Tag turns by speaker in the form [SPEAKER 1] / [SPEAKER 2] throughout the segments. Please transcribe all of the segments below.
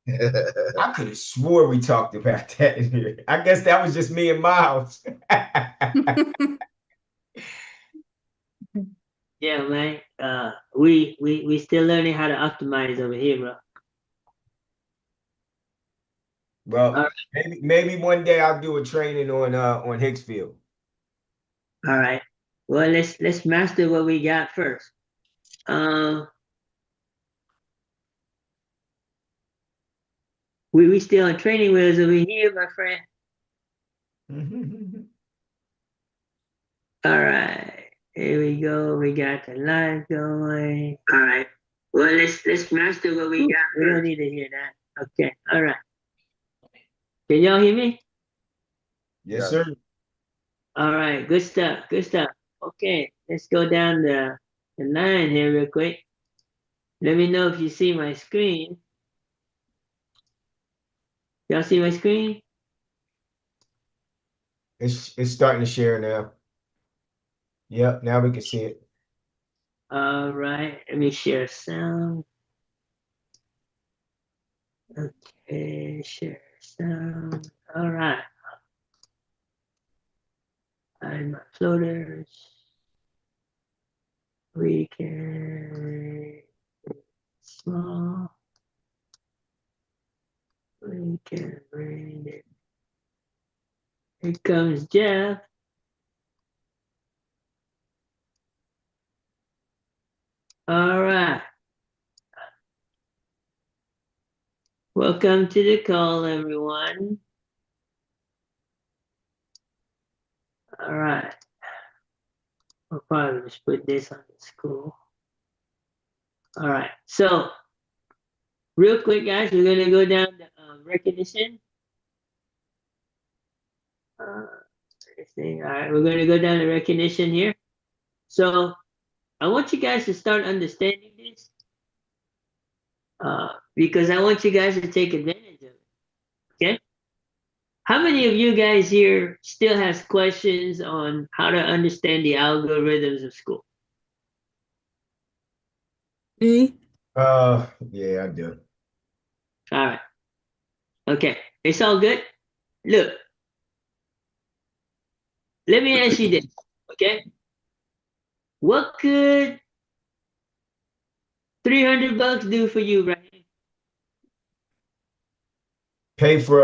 [SPEAKER 1] I could have swore we talked about that in here. I guess that was just me and Miles.
[SPEAKER 2] Yeah, man. We still learning how to optimize over here, bro. All
[SPEAKER 1] Well,
[SPEAKER 2] right,
[SPEAKER 1] maybe one day I'll do a training on Hicksfield.
[SPEAKER 2] all right. Well, let's master what we got first. Um, we still on training wheels over here, my friend. All right, here we go. We got the live going. All right. Well, let's master what we got. We don't need to hear that. Okay. All right. Can y'all hear me?
[SPEAKER 1] Yes, sir.
[SPEAKER 2] All right. Good stuff. Good stuff. Okay. Let's go down the line here real quick. Let me know if you see my screen. Y'all see my screen?
[SPEAKER 1] It's starting to share now. Yep, now we can see it.
[SPEAKER 2] All right. Let me share sound. Okay. Share sound. All right. Hide my floaters. We can small. We can bring it. Here comes Jeff. All right. Welcome to the call, everyone. All right. I'll probably just put this on the school. All right. So, real quick, guys, we're going to go down to recognition. Uh, all right. We're going to go down to recognition here. So, I want you guys to start understanding this because I want you guys to take advantage of it. Okay? How many of you guys here still has questions on how to understand the algorithms of school?
[SPEAKER 3] Me?
[SPEAKER 1] Yeah, I do.
[SPEAKER 2] All right. Okay. It's all good. Look, let me ask you this. Okay. What could $300 do for you, right?
[SPEAKER 1] Pay for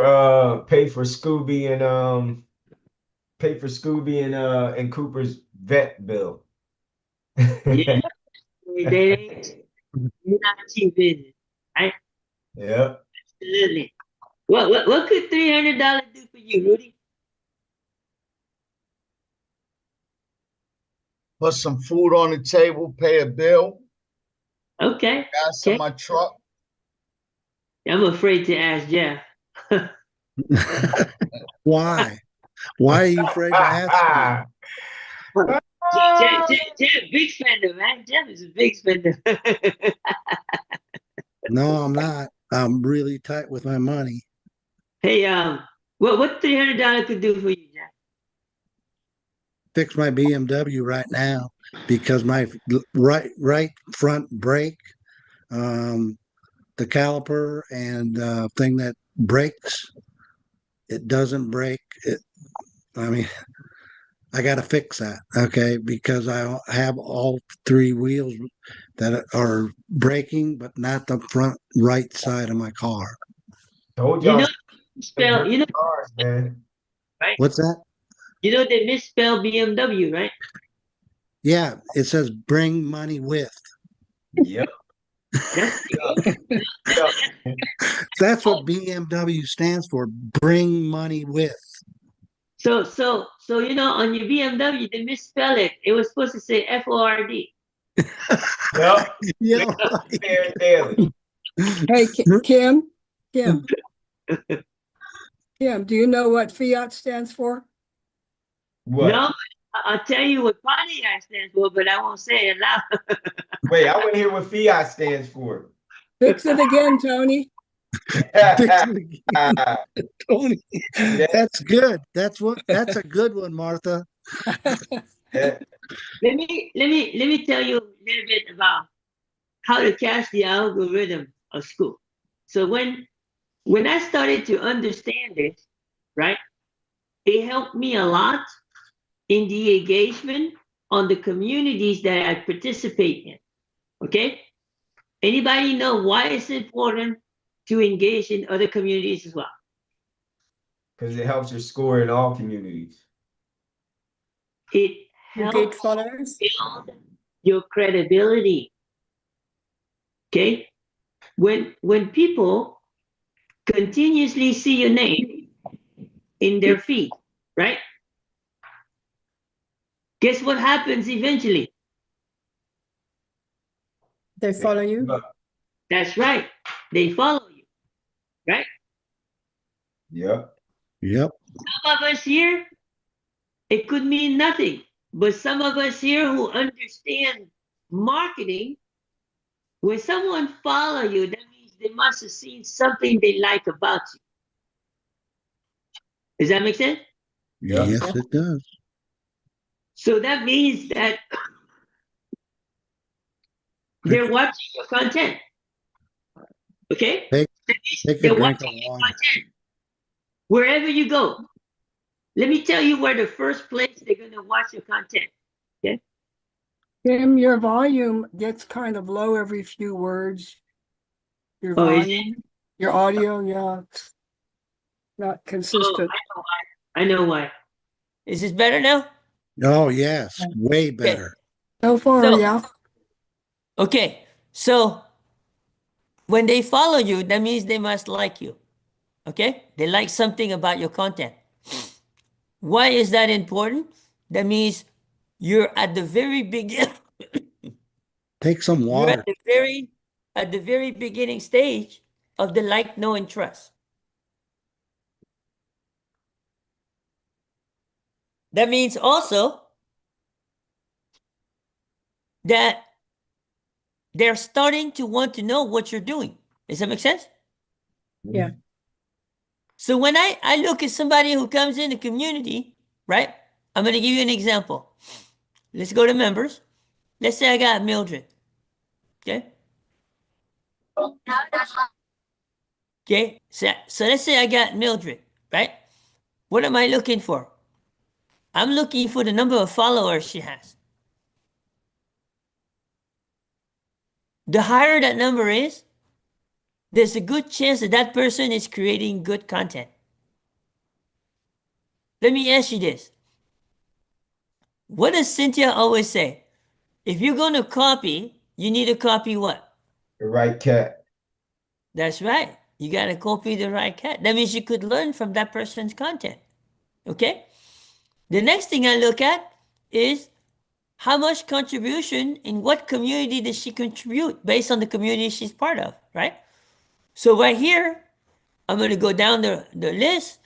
[SPEAKER 1] Scooby and Cooper's vet bill.
[SPEAKER 2] Yeah, they're not cheap, is it? Right?
[SPEAKER 1] Yep.
[SPEAKER 2] Absolutely. What could $300 do for you, Rudy?
[SPEAKER 4] Put some food on the table, pay a bill,
[SPEAKER 2] Okay.
[SPEAKER 4] gas in
[SPEAKER 2] Okay.
[SPEAKER 4] my truck.
[SPEAKER 2] I'm afraid to ask Jeff.
[SPEAKER 5] Why? Why are you afraid to ask me?
[SPEAKER 2] Jeff, big spender, man. Jeff is a big spender.
[SPEAKER 5] No, I'm not. I'm really tight with my money.
[SPEAKER 2] Hey, what $300 could do for you, Jeff?
[SPEAKER 5] Fix my BMW right now because my right front brake, um, the caliper and thing that brakes, it doesn't brake. I mean, I got to fix that, okay? Because I have all three wheels that are braking, but not the front right side of my car.
[SPEAKER 1] Told
[SPEAKER 2] You
[SPEAKER 1] y'all
[SPEAKER 2] know, spell, you know,
[SPEAKER 1] cars, man.
[SPEAKER 2] right?
[SPEAKER 5] What's that?
[SPEAKER 2] You know they misspell BMW, right?
[SPEAKER 5] Yeah, it says bring money with.
[SPEAKER 1] Yep.
[SPEAKER 2] That's
[SPEAKER 1] Yep.
[SPEAKER 5] That's what BMW stands for. Bring money with.
[SPEAKER 2] so on your BMW they misspell it. It was supposed to say FORD.
[SPEAKER 1] Yep.
[SPEAKER 5] Yeah.
[SPEAKER 1] Fair daily.
[SPEAKER 3] Hey, Kim, Kim, Kim, do you know what fiat stands for?
[SPEAKER 1] What?
[SPEAKER 2] No, I'll tell you what Pontiac stands for, but I won't say it loud.
[SPEAKER 1] Wait, I want to hear what fiat stands for.
[SPEAKER 3] Fix it again, Tony.
[SPEAKER 5] Fix it again, Tony.
[SPEAKER 1] Yeah.
[SPEAKER 5] That's good. That's a good one, Martha.
[SPEAKER 1] Yeah.
[SPEAKER 2] Let me tell you a little bit about how to catch the algorithm of school. So when when I started to understand this, right, it helped me a lot in the engagement on the communities that I participate in. Okay? Anybody know why it's important to engage in other communities as well?
[SPEAKER 1] Because it helps your score in all communities.
[SPEAKER 2] It
[SPEAKER 3] You get
[SPEAKER 2] helps
[SPEAKER 3] followers?
[SPEAKER 2] build your credibility. Okay? When people continuously see your name in their feed, right? Guess what happens eventually?
[SPEAKER 3] They follow you?
[SPEAKER 2] That's right. They follow you, right?
[SPEAKER 1] Yep.
[SPEAKER 5] Yep.
[SPEAKER 2] Some of us here, it could mean nothing, but some of us here who understand marketing, when someone follow you, that means they must have seen something they like about you. Does that make sense?
[SPEAKER 1] Yep.
[SPEAKER 5] Yes, it does.
[SPEAKER 2] So that means that they're watching your content. Okay?
[SPEAKER 5] Take
[SPEAKER 2] That means
[SPEAKER 5] take a
[SPEAKER 2] they're
[SPEAKER 5] drink of
[SPEAKER 2] watching your
[SPEAKER 5] water.
[SPEAKER 2] content wherever you go. Let me tell you where the first place they're going to watch your content. Okay?
[SPEAKER 3] Tim, your volume gets kind of low every few words. Your
[SPEAKER 2] Oh, is it?
[SPEAKER 3] volume, your audio, yeah, it's not
[SPEAKER 2] Oh,
[SPEAKER 3] consistent.
[SPEAKER 2] I know why. I know why. Is this better now?
[SPEAKER 5] Oh, yes, way
[SPEAKER 2] Okay.
[SPEAKER 5] better.
[SPEAKER 3] So far,
[SPEAKER 2] So,
[SPEAKER 3] yeah.
[SPEAKER 2] okay. So when they follow you, that means they must like you. Okay? They like something about your content. Why is that important? That means you're at the very beginning.
[SPEAKER 5] Take some
[SPEAKER 2] You're
[SPEAKER 5] water.
[SPEAKER 2] at the very beginning stage of the like, know, and trust. That means also that they're starting to want to know what you're doing. Does that make sense?
[SPEAKER 3] Yeah.
[SPEAKER 2] So when I look at somebody who comes in the community, right? I'm going to give you an example. Let's go to members. Let's say I got Mildred. Okay. Okay. So let's say I got Mildred, right? What am I looking for? I'm looking for the number of followers she has. The higher that number is, there's a good chance that that person is creating good content. Let me ask you this. What does Cynthia always say? If you're going to copy, you need to copy what?
[SPEAKER 1] The right cat.
[SPEAKER 2] That's right. You got to copy the right cat. That means you could learn from that person's content. Okay? The next thing I look at is how much contribution in what community does she contribute based on the community she's part of, right? So right here, I'm going to go down the list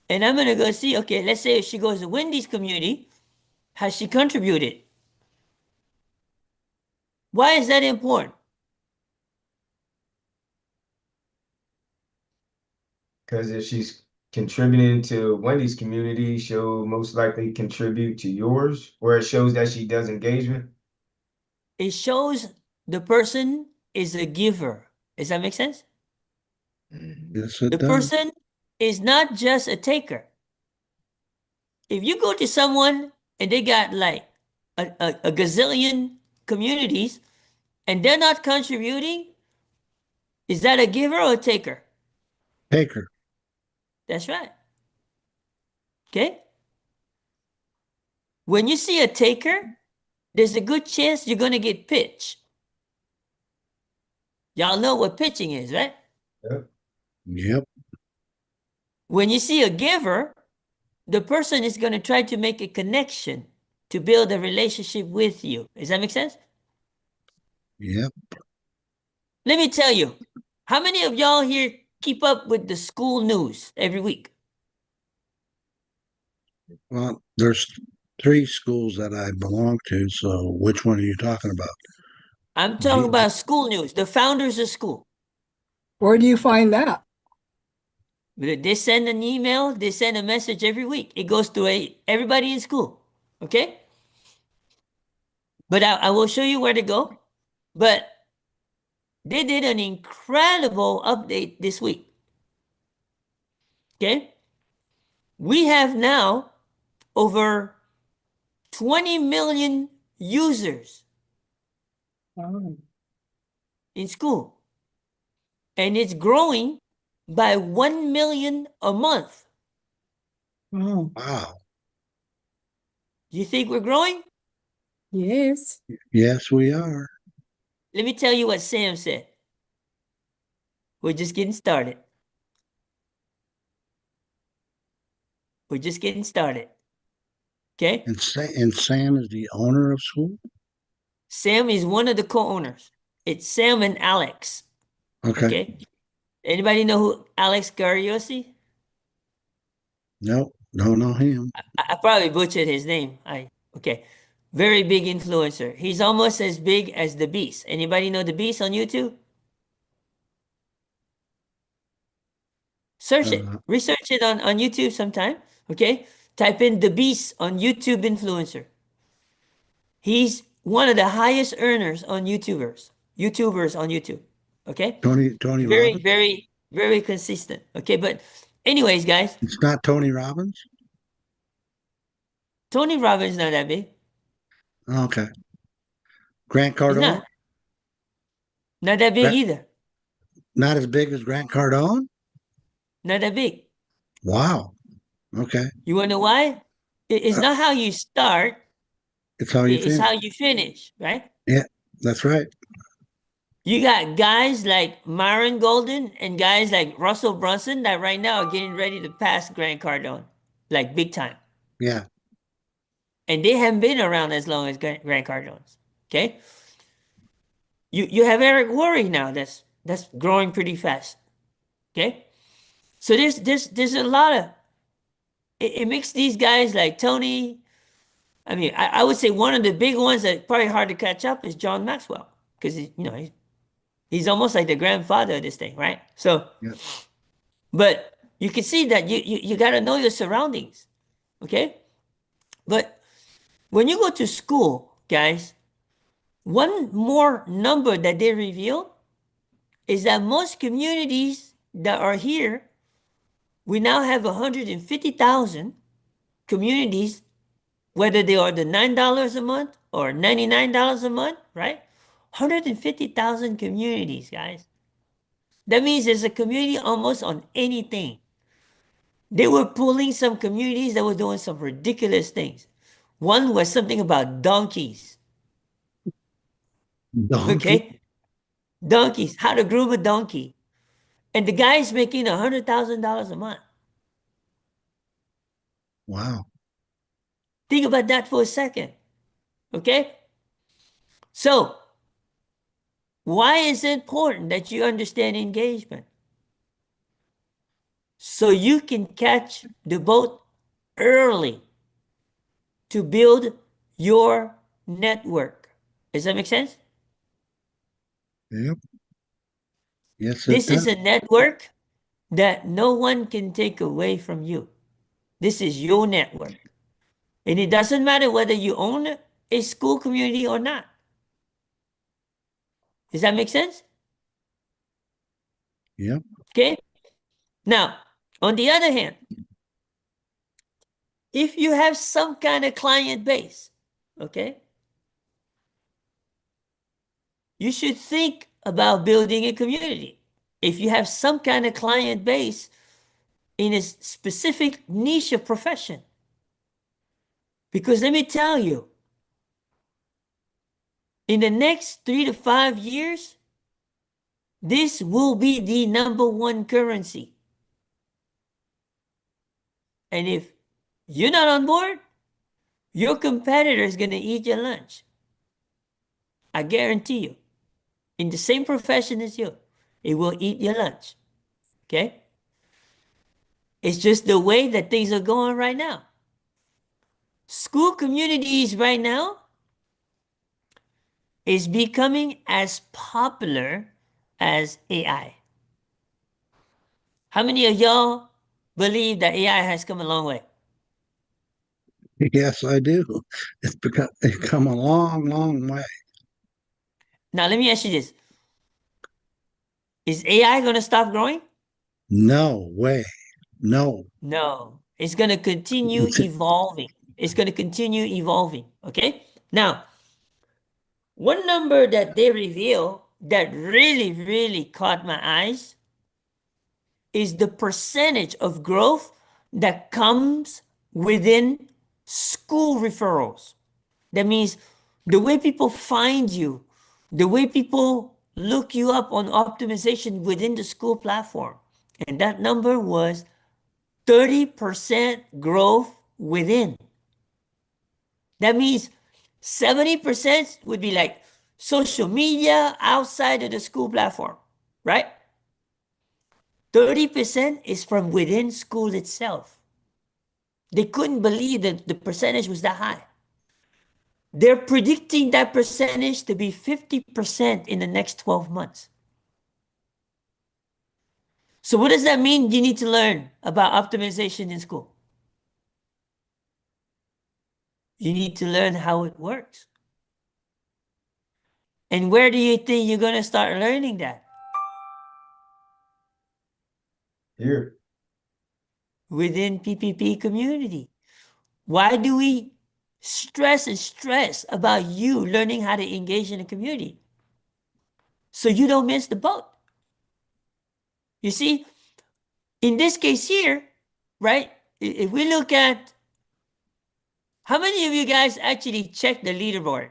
[SPEAKER 2] and I'm going to go see, okay, let's say if she goes to Wendy's community, has she contributed? Why is that important?
[SPEAKER 1] Because if she's contributing to Wendy's community, she'll most likely contribute to yours, where it shows that she does engagement.
[SPEAKER 2] It shows the person is a giver. Does that make sense?
[SPEAKER 1] Mhm.
[SPEAKER 5] Yes, it
[SPEAKER 2] The
[SPEAKER 5] does.
[SPEAKER 2] person is not just a taker. If you go to someone and they got like a gazillion communities and they're not contributing, is that a giver or a taker?
[SPEAKER 5] Take her.
[SPEAKER 2] That's right. Okay? When you see a taker, there's a good chance you're going to get pitched. Y'all know what pitching is, right?
[SPEAKER 1] Yep.
[SPEAKER 5] Yep.
[SPEAKER 2] When you see a giver, the person is going to try to make a connection to build a relationship with you. Does that make sense?
[SPEAKER 5] Yep.
[SPEAKER 2] Let me tell you, how many of y'all here keep up with the school news every week?
[SPEAKER 5] Well, there's three schools that I belong to. So which one are you talking about?
[SPEAKER 2] I'm talking
[SPEAKER 5] G-
[SPEAKER 2] about school news, the founders of school.
[SPEAKER 3] Where do you find that?
[SPEAKER 2] They send an email, they send a message every week. It goes to everybody in school. Okay? But I will show you where to go. But they did an incredible update this week. Okay? We have now over 20 million users
[SPEAKER 3] Wow.
[SPEAKER 2] in school, and it's growing by 1 million a month.
[SPEAKER 3] Wow.
[SPEAKER 5] Wow.
[SPEAKER 2] You think we're growing?
[SPEAKER 3] Yes.
[SPEAKER 5] Yes, we are.
[SPEAKER 2] Let me tell you what Sam said. We're just getting started. We're just getting started. Okay?
[SPEAKER 5] And Sam is the owner of school?
[SPEAKER 2] Sam is one of the co-owners. It's Sam and Alex.
[SPEAKER 5] Okay.
[SPEAKER 2] Okay? Anybody know who Alex Gariosi?
[SPEAKER 5] Nope. Don't know him.
[SPEAKER 2] I probably butchered his name. Okay. Very big influencer. He's almost as big as the Beast. Anybody know the Beast on YouTube? Search it.
[SPEAKER 5] Uh,
[SPEAKER 2] Research it on YouTube sometime. Okay? Type in the Beast on YouTube influencer. He's one of the highest earners on YouTubers on YouTube. Okay?
[SPEAKER 5] Tony
[SPEAKER 2] Very,
[SPEAKER 5] Robbins?
[SPEAKER 2] very, very consistent. Okay, but anyways, guys,
[SPEAKER 5] It's not Tony Robbins?
[SPEAKER 2] Tony Robbins not that big.
[SPEAKER 5] Okay. Grant
[SPEAKER 2] He's
[SPEAKER 5] Cardone?
[SPEAKER 2] not that big
[SPEAKER 5] Gra-
[SPEAKER 2] either.
[SPEAKER 5] Not as big as Grant Cardone?
[SPEAKER 2] Not that big.
[SPEAKER 5] Wow. Okay.
[SPEAKER 2] You wanna know why? It's
[SPEAKER 5] Uh,
[SPEAKER 2] not how you start,
[SPEAKER 5] it's how you
[SPEAKER 2] it's
[SPEAKER 5] finish.
[SPEAKER 2] how you finish, right?
[SPEAKER 5] Yeah, that's right.
[SPEAKER 2] You got guys like Myron Golden and guys like Russell Brunson that right now are getting ready to pass Grant Cardone, like big time.
[SPEAKER 5] Yeah.
[SPEAKER 2] And they haven't been around as long as Grant Cardone's. Okay? You have Eric Worre now that's growing pretty fast. Okay? So there's a lot of it makes these guys like Tony. I mean, I would say one of the big ones that probably hard to catch up is John Maxwell because he's almost like the grandfather of this thing, right? So,
[SPEAKER 5] Yeah.
[SPEAKER 2] but you can see that you got to know your surroundings, okay? But when you go to school, guys, one more number that they reveal is that most communities that are here, we now have 150,000 communities, whether they are the $9 a month or $99 a month, right? 150,000 communities, guys. That means there's a community almost on anything. They were pulling some communities that were doing some ridiculous things. One was something about donkeys,
[SPEAKER 5] Donkey?
[SPEAKER 2] okay? Donkeys, how to groom a donkey. And the guy's making $100,000 a month.
[SPEAKER 5] Wow.
[SPEAKER 2] Think about that for a second, okay? So, why is it important that you understand engagement? So you can catch the boat early to build your network. Does that make sense?
[SPEAKER 5] Yep. Yes, it
[SPEAKER 2] This is
[SPEAKER 5] does.
[SPEAKER 2] a network that no one can take away from you. This is your network. And it doesn't matter whether you own a school community or not. Does that make sense?
[SPEAKER 5] Yep.
[SPEAKER 2] Okay. Now, on the other hand, if you have some kind of client base, okay, you should think about building a community. If you have some kind of client base in a specific niche of profession, because let me tell you, in the next 3 to 5 years, this will be the number one currency. And if you're not on board, your competitor is going to eat your lunch. I guarantee you. In the same profession as you, it will eat your lunch. Okay? It's just the way that things are going right now. School communities right now is becoming as popular as AI. How many of y'all believe that AI has come a long way?
[SPEAKER 5] Yes, I do. It's come a long, long way.
[SPEAKER 2] Now, let me ask you this. Is AI going to stop growing?
[SPEAKER 5] No way. No.
[SPEAKER 2] No, it's going to continue evolving. It's going to continue evolving. Okay. Now, one number that they reveal that really, really caught my eyes is the percentage of growth that comes within school referrals. That means the way people find you, the way people look you up on optimization within the school platform. And that number was 30% growth within. That means 70% would be like social media outside of the school platform, right? 30% is from within school itself. They couldn't believe that the percentage was that high. They're predicting that percentage to be 50% in the next 12 months. So what does that mean you need to learn about optimization in school? You need to learn how it works. And where do you think you're going to start learning that?
[SPEAKER 1] Here.
[SPEAKER 2] Within PPP community. Why do we stress and stress about you learning how to engage in a community? So you don't miss the boat. You see, in this case here, right? If we look at how many of you guys actually check the leaderboard?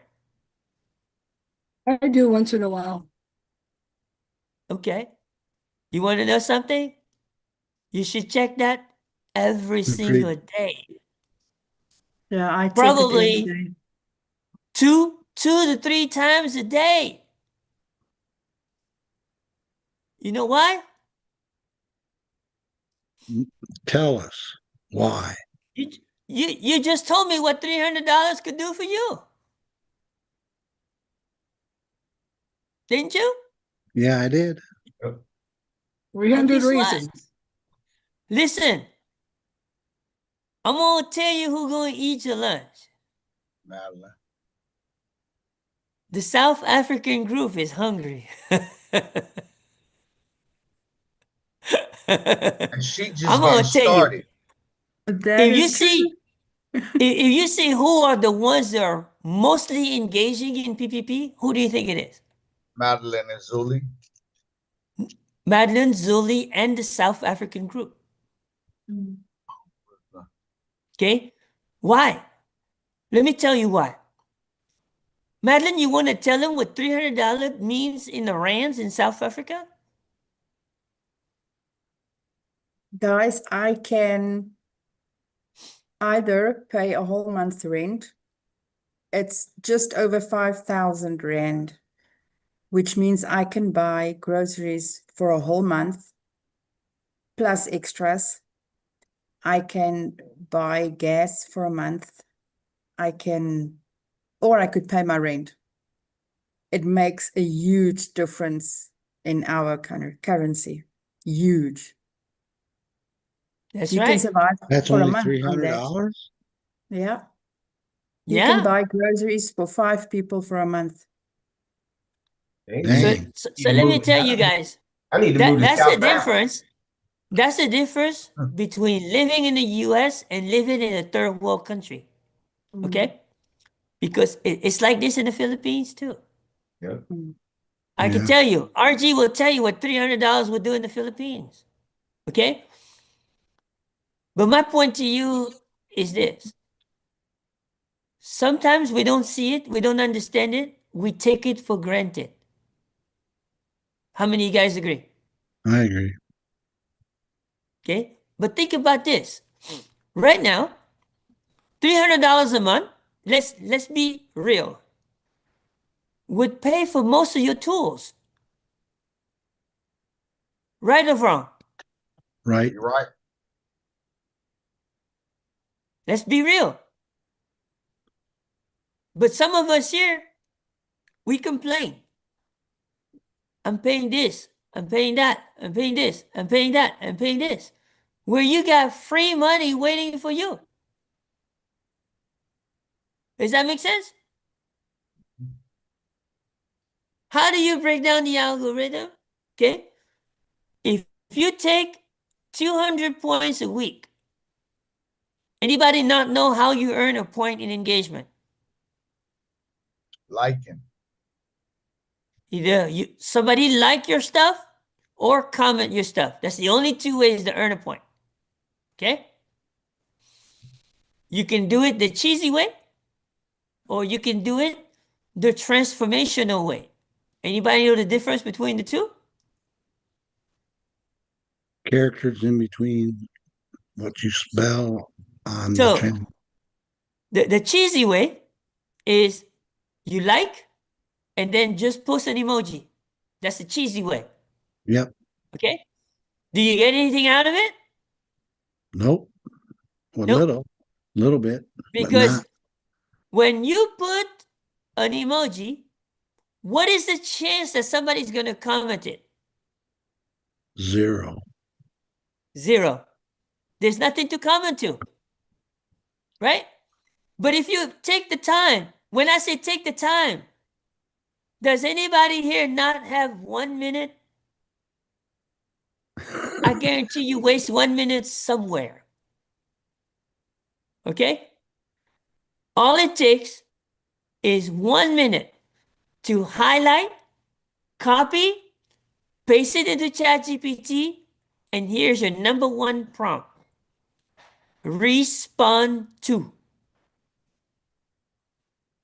[SPEAKER 3] I do once in a while.
[SPEAKER 2] Okay. You want to know something? You should check that every single day.
[SPEAKER 6] Yeah, I check it
[SPEAKER 2] Probably
[SPEAKER 6] every day.
[SPEAKER 2] two to three times a day. You know why?
[SPEAKER 5] Tell us why.
[SPEAKER 2] You, you just told me what $300 could do for you. Didn't you?
[SPEAKER 5] Yeah, I did.
[SPEAKER 3] 300
[SPEAKER 2] guess what?
[SPEAKER 3] reasons.
[SPEAKER 2] Listen, I'm gonna tell you who's gonna eat your lunch.
[SPEAKER 4] Madeline.
[SPEAKER 2] The South African group is hungry.
[SPEAKER 4] And she
[SPEAKER 2] I'm
[SPEAKER 4] just
[SPEAKER 2] gonna
[SPEAKER 4] getting
[SPEAKER 2] tell you,
[SPEAKER 4] started.
[SPEAKER 6] That
[SPEAKER 2] if you
[SPEAKER 6] is
[SPEAKER 2] see,
[SPEAKER 6] true.
[SPEAKER 2] if you see who are the ones that are mostly engaging in PPP, who do you think it is?
[SPEAKER 4] Madeline and Zuli.
[SPEAKER 2] Madeline, Zuli, and the South African group.
[SPEAKER 6] Mm.
[SPEAKER 2] Okay, why? Let me tell you why. Madeline, you want to tell them what $300 means in the rands in South Africa?
[SPEAKER 6] Guys, I can either pay a whole month's rent. It's just over 5,000 Rand, which means I can buy groceries for a whole month plus extras. I can buy gas for a month. Or I could pay my rent. It makes a huge difference in our kind of currency. Huge.
[SPEAKER 2] That's
[SPEAKER 6] You can
[SPEAKER 2] right.
[SPEAKER 6] survive
[SPEAKER 5] That's
[SPEAKER 6] for a
[SPEAKER 5] only
[SPEAKER 6] month on that.
[SPEAKER 5] $300.
[SPEAKER 6] Yeah. You
[SPEAKER 2] Yeah.
[SPEAKER 6] can buy groceries for 5 people for a month.
[SPEAKER 5] Dang.
[SPEAKER 2] So let me tell you guys,
[SPEAKER 1] I need to move to
[SPEAKER 2] that's the
[SPEAKER 1] South Africa.
[SPEAKER 2] difference. That's the difference between living in the US and living in a third world country. Okay? Because it's like this in the Philippines too.
[SPEAKER 1] Yeah.
[SPEAKER 2] I can
[SPEAKER 5] Yeah.
[SPEAKER 2] tell you, RG will tell you what $300 would do in the Philippines. Okay? But my point to you is this. Sometimes we don't see it, we don't understand it, we take it for granted. How many of you guys agree?
[SPEAKER 5] I agree.
[SPEAKER 2] Okay? But think about this. Right now, $300 a month, let's be real, would pay for most of your tools. Right or wrong?
[SPEAKER 5] Right.
[SPEAKER 4] You're right.
[SPEAKER 2] Let's be real. But some of us here, we complain. I'm paying this, I'm paying that, I'm paying this, I'm paying that, I'm paying this. Where you got free money waiting for you. Does that make sense? How do you break down the algorithm? Okay. If you take 200 points a week. Anybody not know how you earn a point in engagement?
[SPEAKER 4] Liking.
[SPEAKER 2] Either somebody like your stuff or comment your stuff. That's the only two ways to earn a point. Okay? You can do it the cheesy way, or you can do it the transformational way. Anybody know the difference between the two?
[SPEAKER 5] Characters in between what you spell on the
[SPEAKER 2] So
[SPEAKER 5] channel.
[SPEAKER 2] the cheesy way is you like and then just post an emoji. That's the cheesy way.
[SPEAKER 5] Yep.
[SPEAKER 2] Okay? Do you get anything out of it?
[SPEAKER 5] Nope. A
[SPEAKER 2] Nope.
[SPEAKER 5] little bit, but
[SPEAKER 2] Because
[SPEAKER 5] not
[SPEAKER 2] when you put an emoji, what is the chance that somebody's going to comment it?
[SPEAKER 5] 0.
[SPEAKER 2] 0. There's nothing to comment to, right? But if you take the time, when I say take the time, does anybody here not have 1 minute? I guarantee you waste 1 minute somewhere. Okay? All it takes is 1 minute to highlight, copy, paste it into ChatGPT, and here's your number one prompt. Respond to.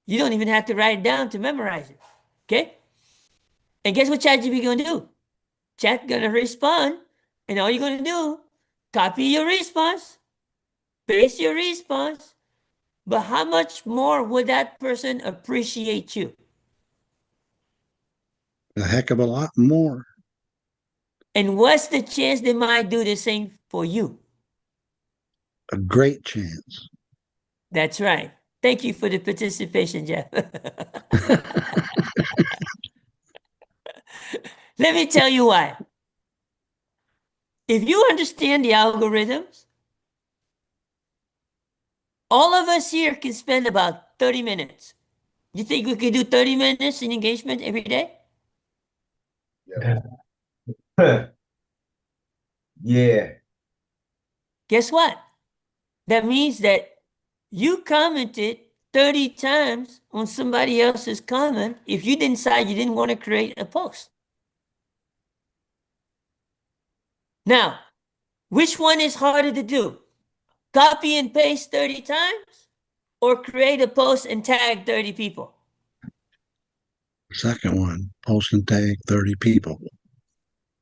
[SPEAKER 2] You don't even have to write it down to memorize it. Okay? And guess what ChatGPT gonna do? Chat gonna respond, and all you're gonna do, copy your response, paste your response. But how much more would that person appreciate you?
[SPEAKER 5] a heck of a lot more.
[SPEAKER 2] And what's the chance they might do the same for you?
[SPEAKER 5] A great chance.
[SPEAKER 2] That's right. Thank you for the participation, Jeff. Let me tell you why. If you understand the algorithms, all of us here can spend about 30 minutes. You think we could do 30 minutes in engagement every day?
[SPEAKER 1] Yeah.
[SPEAKER 2] Guess what? That means that you commented 30 times on somebody else's comment if you decide you didn't want to create a post. Now, which one is harder to do? Copy and paste 30 times or create a post and tag 30 people?
[SPEAKER 5] Second one, post and tag 30 people.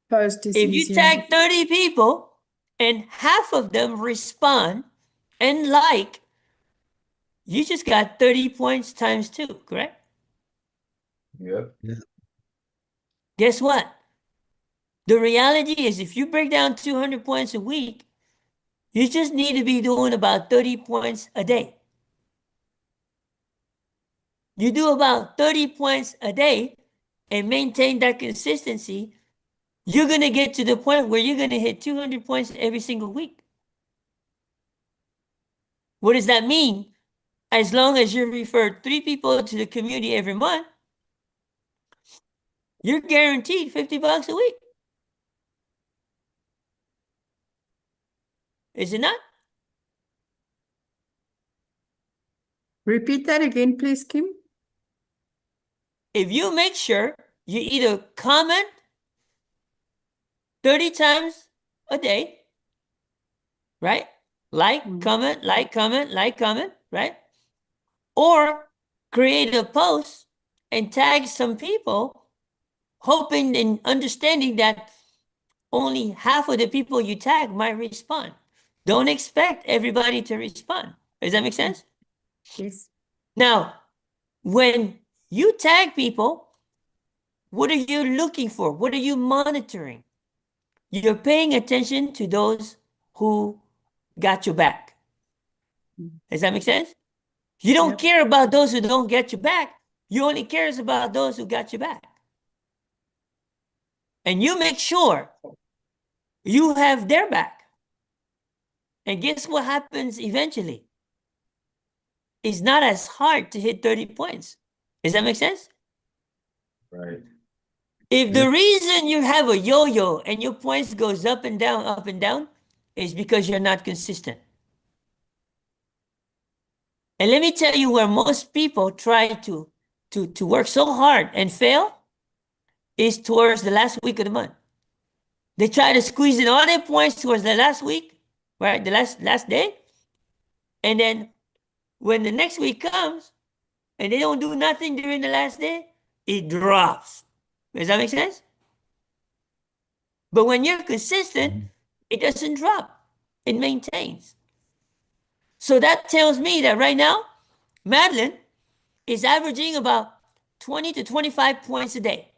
[SPEAKER 6] Post is
[SPEAKER 2] If you
[SPEAKER 6] easier.
[SPEAKER 2] tag 30 people and half of them respond and like, you just got 30 points times 2, correct?
[SPEAKER 1] Yep.
[SPEAKER 2] Guess what? The reality is if you break down 200 points a week, you just need to be doing about 30 points a day. You do about 30 points a day and maintain that consistency, you're going to get to the point where you're going to hit 200 points every single week. What does that mean? As long as you refer 3 people to the community every month, you're guaranteed $50 a week. Is it not?
[SPEAKER 6] Repeat that again, please, Kim.
[SPEAKER 2] If you make sure you either comment 30 times a day, right? Like, comment, like, comment, like, comment, right? Or create a post and tag some people, hoping and understanding that only half of the people you tag might respond. Don't expect everybody to respond. Does that make sense?
[SPEAKER 6] Yes.
[SPEAKER 2] Now, when you tag people, what are you looking for? What are you monitoring? You're paying attention to those who got your back. Does that make sense? You don't
[SPEAKER 6] Yep.
[SPEAKER 2] care about those who don't get your back. You only cares about those who got your back. And you make sure you have their back. And guess what happens eventually? It's not as hard to hit 30 points. Does that make sense?
[SPEAKER 1] Right.
[SPEAKER 2] If the reason you have a yo-yo and your points goes up and down, is because you're not consistent. And let me tell you where most people try to work so hard and fail is towards the last week of the month. They try to squeeze in all their points towards the last week, right? The last day. And then when the next week comes and they don't do nothing during the last day, it drops. Does that make sense? But when you're consistent, it doesn't drop. It maintains. So that tells me that right now, Madeline is averaging about 20 to 25 points a day.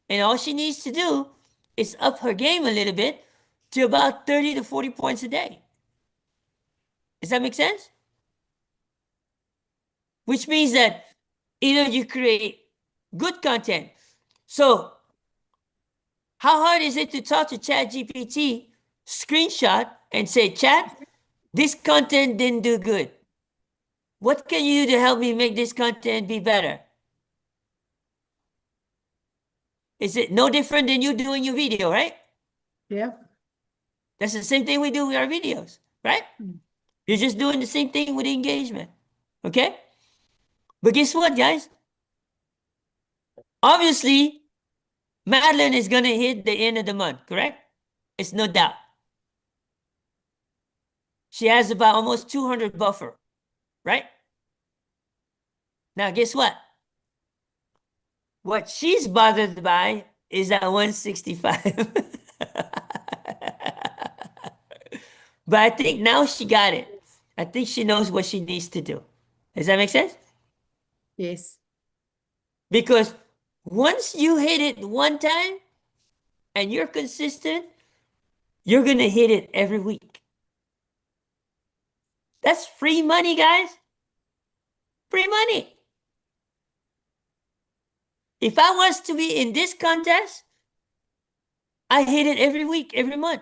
[SPEAKER 2] And all she needs to do is up her game a little bit to about 30 to 40 points a day. Does that make sense? Which means that either you create good content. So how hard is it to talk to ChatGPT, screenshot, and say, Chat, this content didn't do good. What can you do to help me make this content be better? Is it no different than you doing your video, right?
[SPEAKER 6] Yeah.
[SPEAKER 2] That's the same thing we do with our videos, right? You're just doing the same thing with engagement, okay? But guess what, guys? Obviously, Madeline is going to hit the end of the month, correct? It's no doubt. She has about almost 200 buffer, right? Now, guess what? What she's bothered by is that 165. But I think now she got it. I think she knows what she needs to do. Does that make sense?
[SPEAKER 6] Yes.
[SPEAKER 2] Because once you hit it one time and you're consistent, you're going to hit it every week. That's free money, guys. Free money. If I was to be in this contest, I hit it every week, every month.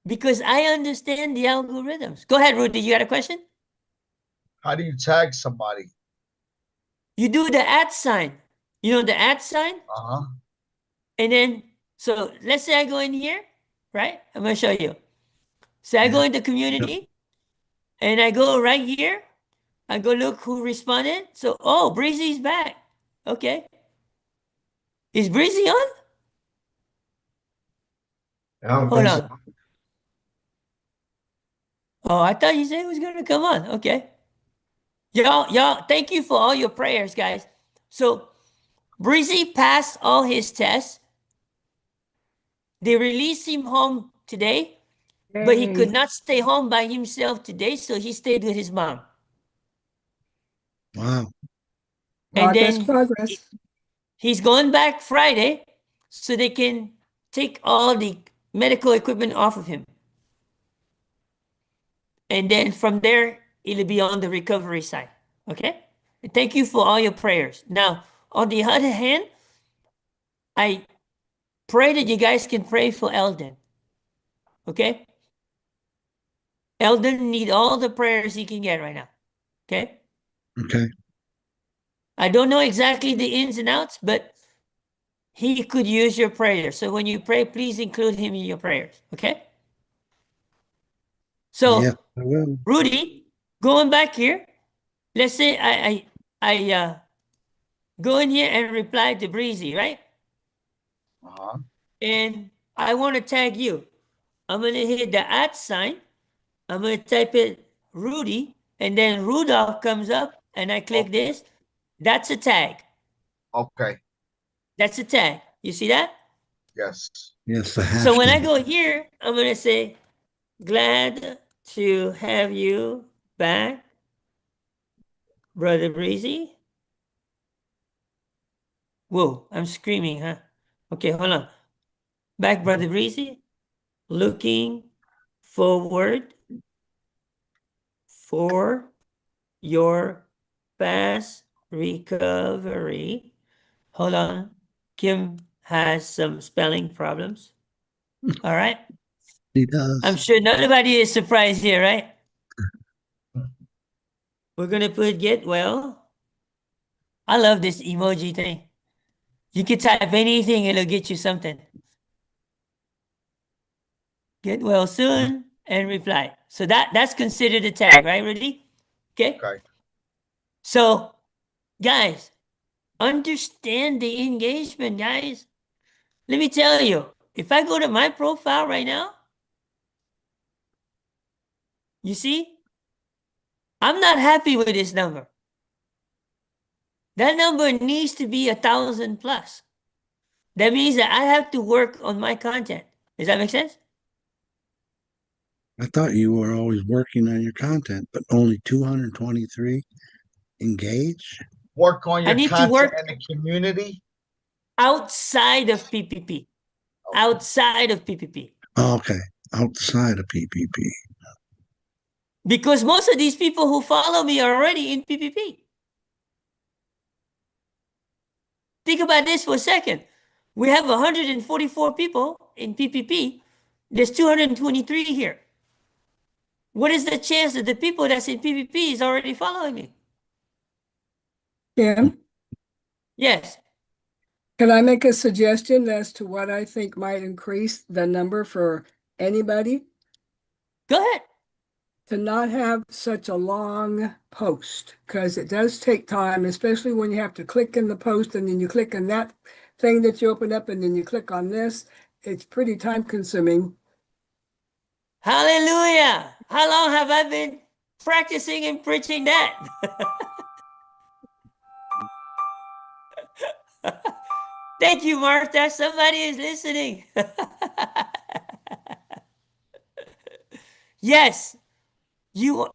[SPEAKER 2] Because I understand the algorithms. Go ahead, Rudy. You got a question?
[SPEAKER 4] How do you tag somebody?
[SPEAKER 2] You do the @ sign. You know the @ sign?
[SPEAKER 4] Uh-huh.
[SPEAKER 2] And then, so let's say I go in here, right? I'm going to show you. So I go
[SPEAKER 5] Yeah.
[SPEAKER 2] into community and I go right here. I go look who responded. So, oh, Breezy's back. Okay. Is Breezy on?
[SPEAKER 1] I don't
[SPEAKER 2] Hold
[SPEAKER 1] think
[SPEAKER 2] on.
[SPEAKER 1] so.
[SPEAKER 2] Oh, I thought you said he was going to come on. Okay. Y'all, thank you for all your prayers, guys. So, Breezy passed all his tests. They released him home today, but he could
[SPEAKER 3] Yay.
[SPEAKER 2] not stay home by himself today, so he stayed with his mom.
[SPEAKER 5] Wow.
[SPEAKER 2] And
[SPEAKER 3] Progress,
[SPEAKER 2] then
[SPEAKER 3] progress.
[SPEAKER 2] he's going back Friday so they can take all the medical equipment off of him. And then from there, it'll be on the recovery side. Okay? And thank you for all your prayers. Now, on the other hand, I pray that you guys can pray for Eldon. Okay? Eldon need all the prayers he can get right now. Okay?
[SPEAKER 5] Okay.
[SPEAKER 2] I don't know exactly the ins and outs, but he could use your prayers. So when you pray, please include him in your prayers. Okay? So,
[SPEAKER 5] Yes, I will.
[SPEAKER 2] Rudy, going back here, let's say I go in here and reply to Breezy, right?
[SPEAKER 4] Uh-huh.
[SPEAKER 2] And I want to tag you. I'm going to hit the @ sign. I'm going to type it Rudy, and then Rudolph comes up, and I click this. That's a tag.
[SPEAKER 4] Okay.
[SPEAKER 2] That's a tag. You see that?
[SPEAKER 4] Yes.
[SPEAKER 5] Yes, the
[SPEAKER 2] So when I
[SPEAKER 5] hashtag.
[SPEAKER 2] go here, I'm going to say, glad to have you back, Brother Breezy. Whoa, I'm screaming, huh? Okay, hold on. Back, Brother Breezy. Looking forward for your fast recovery. Hold on. Kim has some spelling problems. All right.
[SPEAKER 5] He
[SPEAKER 2] I'm
[SPEAKER 5] does.
[SPEAKER 2] sure nobody is surprised here, right? We're going to put get well. I love this emoji thing. You can type anything, it'll get you something. Get well soon and reply. So that's considered a tag, right? Ready? Okay.
[SPEAKER 4] Okay.
[SPEAKER 2] So, guys, understand the engagement, guys. Let me tell you, if I go to my profile right now, you see, I'm not happy with this number. That number needs to be 1,000 plus. That means that I have to work on my content. Does that make sense?
[SPEAKER 5] I thought you were always working on your content, but only 223 engage.
[SPEAKER 4] Work on
[SPEAKER 2] I
[SPEAKER 4] your
[SPEAKER 2] need to
[SPEAKER 4] content
[SPEAKER 2] work
[SPEAKER 4] in the community.
[SPEAKER 2] outside of PPP.
[SPEAKER 4] Okay.
[SPEAKER 2] Outside of PPP.
[SPEAKER 5] Okay, outside of PPP.
[SPEAKER 2] Because most of these people who follow me are already in PPP. Think about this for a second. We have 144 people in PPP. There's 223 here. What is the chance that the people that's in PPP is already following me?
[SPEAKER 3] Kim,
[SPEAKER 2] Yes.
[SPEAKER 3] can I make a suggestion as to what I think might increase the number for anybody?
[SPEAKER 2] Go ahead.
[SPEAKER 3] To not have such a long post, because it does take time, especially when you have to click in the post and then you click on that thing that you open up and then you click on this. It's pretty time consuming.
[SPEAKER 2] Hallelujah. How long have I been practicing and preaching that? Thank you, Martha. Somebody is listening. Yes. You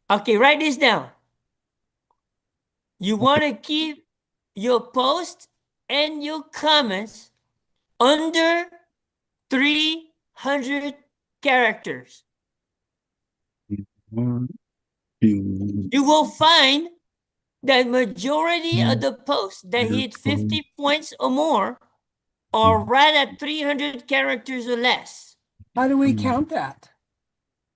[SPEAKER 2] okay, write this down. You want to keep your post and your comments under 300 characters.
[SPEAKER 5] One, two,
[SPEAKER 2] You will find that majority of the posts that hit 50 points or more are right at 300 characters or less.
[SPEAKER 3] How do we count that?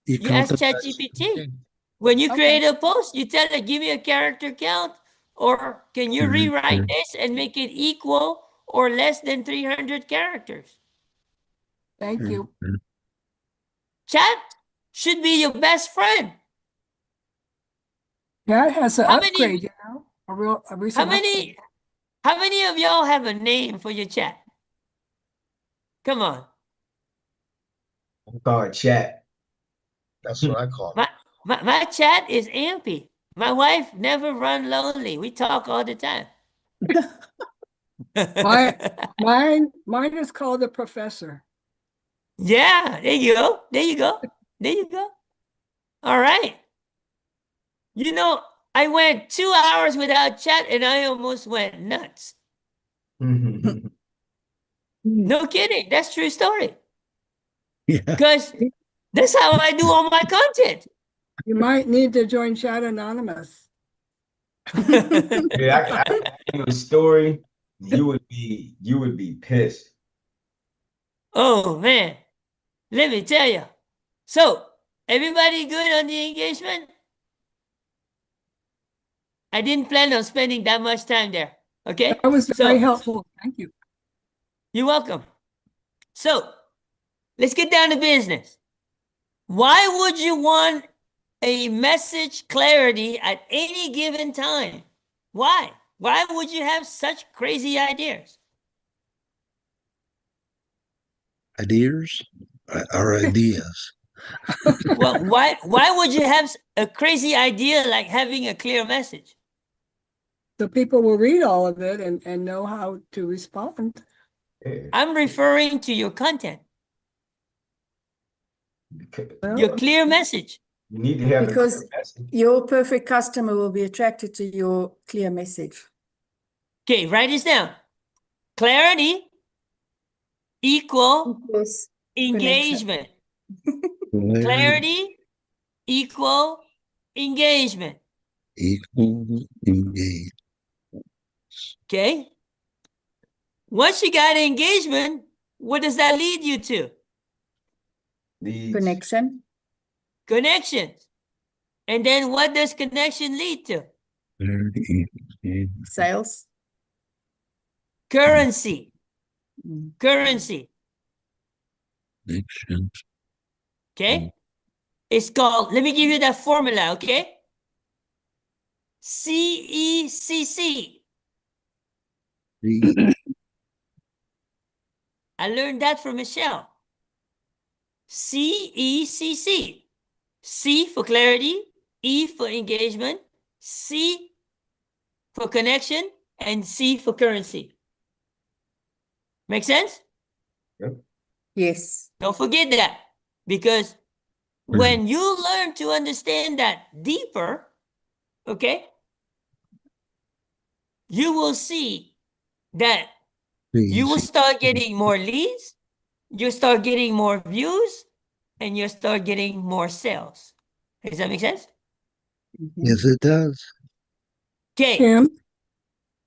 [SPEAKER 5] You
[SPEAKER 2] You
[SPEAKER 5] count
[SPEAKER 2] ask
[SPEAKER 5] the
[SPEAKER 2] ChatGPT. When you
[SPEAKER 3] Okay.
[SPEAKER 2] create a post, you tell it, give me a character count, or can you rewrite this and make it equal or less than 300 characters?
[SPEAKER 3] Thank you.
[SPEAKER 2] Chat should be your best friend.
[SPEAKER 3] That has an
[SPEAKER 2] How many,
[SPEAKER 3] upgrade, you know, a
[SPEAKER 2] how
[SPEAKER 3] recent upgrade.
[SPEAKER 2] many of y'all have a name for your chat? Come on.
[SPEAKER 1] I call it chat.
[SPEAKER 4] That's what I call it.
[SPEAKER 2] My chat is Ampy. My wife never run lonely. We talk all the time.
[SPEAKER 3] Mine is called the professor.
[SPEAKER 2] Yeah, there you go. There you go. There you go. All right. You know, I went 2 hours without chat and I almost went nuts. No kidding. That's true story.
[SPEAKER 5] Yeah.
[SPEAKER 2] Because that's how I do all my content.
[SPEAKER 3] You might need to join Chat Anonymous.
[SPEAKER 1] Yeah, I can tell you a story. You would be pissed.
[SPEAKER 2] Oh man. Let me tell you. So, everybody good on the engagement? I didn't plan on spending that much time there. Okay?
[SPEAKER 3] That was very
[SPEAKER 2] So,
[SPEAKER 3] helpful. Thank you.
[SPEAKER 2] you're welcome. So, let's get down to business. Why would you want a message clarity at any given time? Why? Why would you have such crazy ideas?
[SPEAKER 5] Ideas or ideas.
[SPEAKER 2] Well, why would you have a crazy idea like having a clear message?
[SPEAKER 3] So people will read all of it and know how to respond.
[SPEAKER 1] Yeah.
[SPEAKER 2] I'm referring to your content,
[SPEAKER 3] Well,
[SPEAKER 2] your clear message.
[SPEAKER 1] You need to have
[SPEAKER 6] Because
[SPEAKER 1] a clear message.
[SPEAKER 6] your perfect customer will be attracted to your clear message.
[SPEAKER 2] Okay, write this down. Clarity equal
[SPEAKER 6] Equals
[SPEAKER 2] engagement. Clarity equal engagement.
[SPEAKER 5] Equal engage.
[SPEAKER 2] Okay. Once you got engagement, what does that lead you to?
[SPEAKER 1] Leads.
[SPEAKER 6] connection.
[SPEAKER 2] Connections. And then what does connection lead to?
[SPEAKER 6] Sales.
[SPEAKER 2] Currency.
[SPEAKER 6] Mm.
[SPEAKER 2] Currency.
[SPEAKER 5] Predictions.
[SPEAKER 2] Okay? It's called, let me give you that formula, okay? C-E-C-C. I learned that from Michelle. C-E-C-C. C for clarity, E for engagement, C for connection, and C for currency. Make sense?
[SPEAKER 1] Yep.
[SPEAKER 6] Yes.
[SPEAKER 2] Don't forget that, because when you learn to understand that deeper, okay, you will see that you will start getting more leads, you start getting more views, and you start getting more sales. Does that make sense?
[SPEAKER 5] Yes, it does.
[SPEAKER 2] Okay.
[SPEAKER 3] Tim,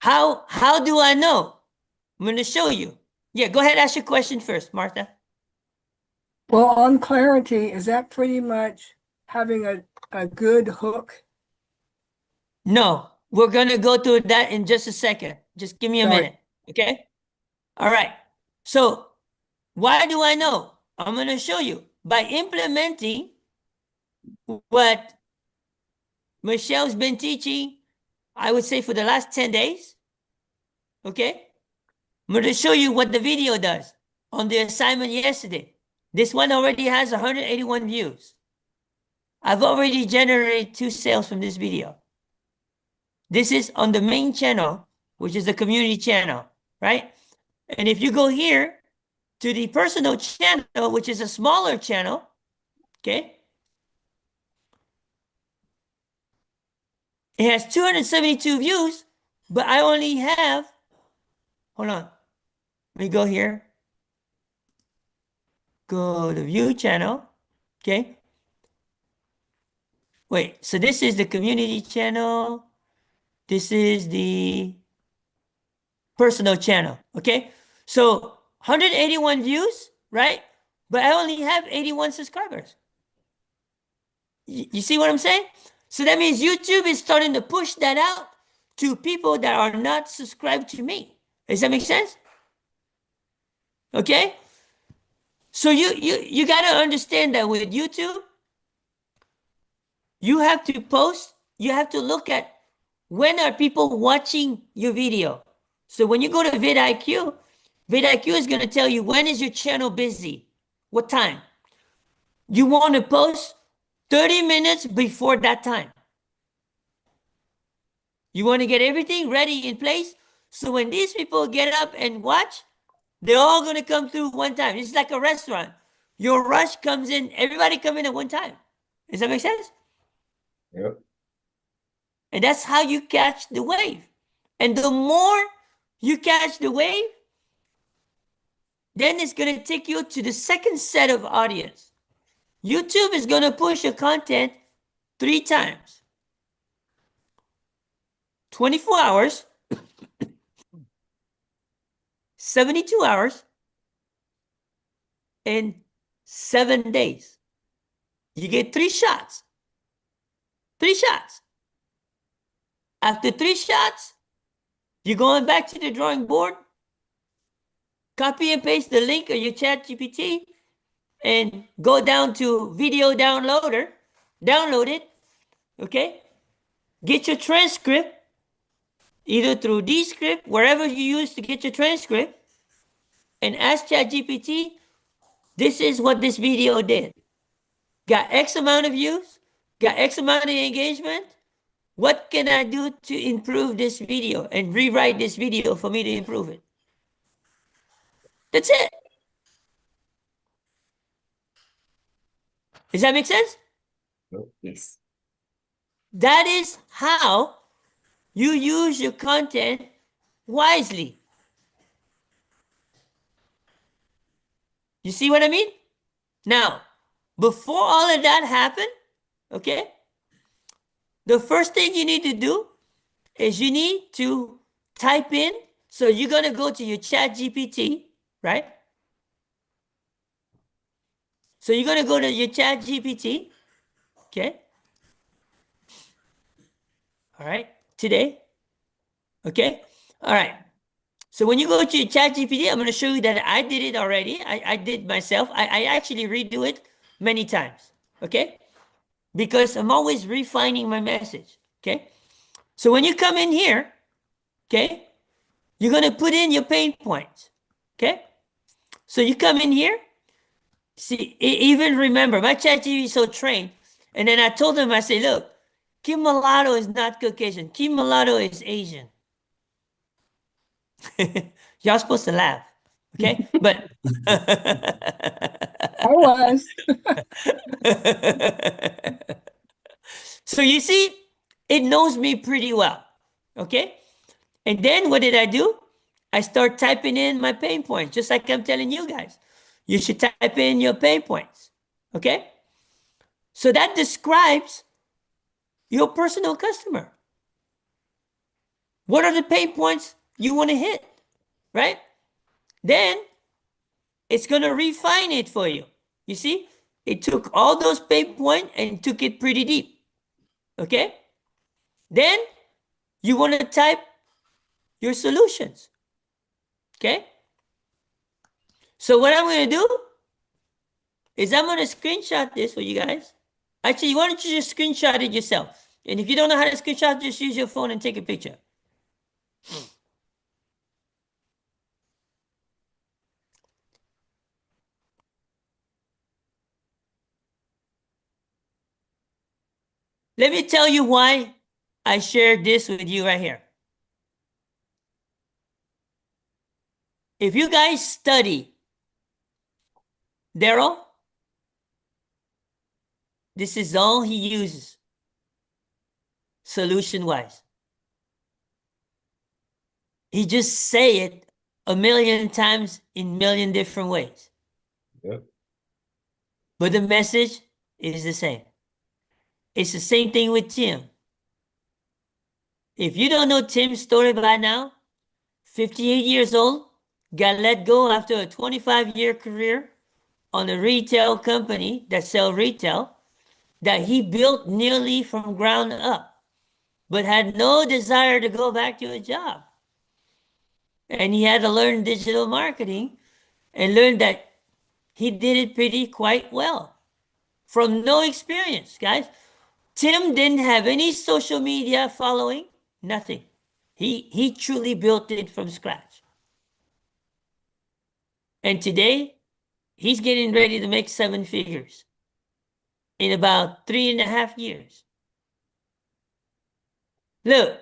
[SPEAKER 2] How do I know? I'm going to show you. Yeah, go ahead, ask your question first, Martha.
[SPEAKER 3] well, on clarity, is that pretty much having a good hook?
[SPEAKER 2] No, we're going to go through that in just a second. Just give me a
[SPEAKER 3] Sorry.
[SPEAKER 2] minute, okay? All right. So, why do I know? I'm going to show you. By implementing what Michelle's been teaching, I would say for the last 10 days, okay? I'm going to show you what the video does on the assignment yesterday. This one already has 181 views. I've already generated 2 sales from this video. This is on the main channel, which is the community channel, right? And if you go here to the personal channel, which is a smaller channel, okay? It has 272 views, but I only have, hold on. Let me go here. Go to view channel, okay? Wait, so this is the community channel. This is the personal channel, okay? So 181 views, right? But I only have 81 subscribers. You see what I'm saying? So that means YouTube is starting to push that out to people that are not subscribed to me. Does that make sense? Okay? So you got to understand that with YouTube, you have to post, you have to look at when are people watching your video. So when you go to vidIQ, vidIQ is going to tell you when is your channel busy, what time. You want to post 30 minutes before that time. You want to get everything ready in place, so when these people get up and watch, they're all going to come through one time. It's like a restaurant. Your rush comes in, everybody come in at one time. Does that make sense?
[SPEAKER 1] Yep.
[SPEAKER 2] And that's how you catch the wave. And the more you catch the wave, then it's going to take you to the second set of audience. YouTube is going to push your content 3 times. 24 hours, 72 hours, and 7 days. You get 3 shots. 3 shots. After 3 shots, you're going back to the drawing board, copy and paste the link of your ChatGPT, and go down to video downloader, download it, okay? Get your transcript, either through Descript, wherever you use to get your transcript, and ask ChatGPT, this is what this video did. Got X amount of views, got X amount of engagement. What can I do to improve this video and rewrite this video for me to improve it? That's it. Does that make sense?
[SPEAKER 6] Yes.
[SPEAKER 2] That is how you use your content wisely. You see what I mean? Now, before all of that happened, okay, the first thing you need to do is you need to type in. So you're going to go to your ChatGPT, right? So you're going to go to your ChatGPT, okay? All right, today, okay? All right. So when you go to ChatGPT, I'm going to show you that I did it already. I did myself. I actually redo it many times. Okay. Because I'm always refining my message. Okay. So when you come in here, okay, you're going to put in your pain points. Okay. So you come in here. See, even remember, my ChatGPT is so trained. And then I told him, I say, look, Kim Mulatto is not Caucasian. Kim Mulatto is Asian. Y'all supposed to laugh. Okay. But
[SPEAKER 3] I was.
[SPEAKER 2] so you see, it knows me pretty well. Okay. And then what did I do? I start typing in my pain points, just like I'm telling you guys. You should type in your pain points. Okay. So that describes your personal customer. What are the pain points you want to hit? Right? Then it's going to refine it for you. You see, it took all those pain points and took it pretty deep. Okay. Then you want to type your solutions. Okay. So what I'm going to do is I'm going to screenshot this for you guys. Actually, why don't you just screenshot it yourself? And if you don't know how to screenshot, just use your phone and take a picture. Let me tell you why I shared this with you right here. If you guys study Daryl, this is all he uses solution-wise. He just say it a million times in million different ways.
[SPEAKER 1] Yep.
[SPEAKER 2] But the message is the same. It's the same thing with Tim. If you don't know Tim's story by now, 58 years old, got let go after a 25-year career on a retail company that sell retail that he built nearly from ground up, but had no desire to go back to a job. And he had to learn digital marketing and learned that he did it pretty quite well from no experience, guys. Tim didn't have any social media following, nothing. He truly built it from scratch. And today, he's getting ready to make 7 figures in about 3.5 years. Look,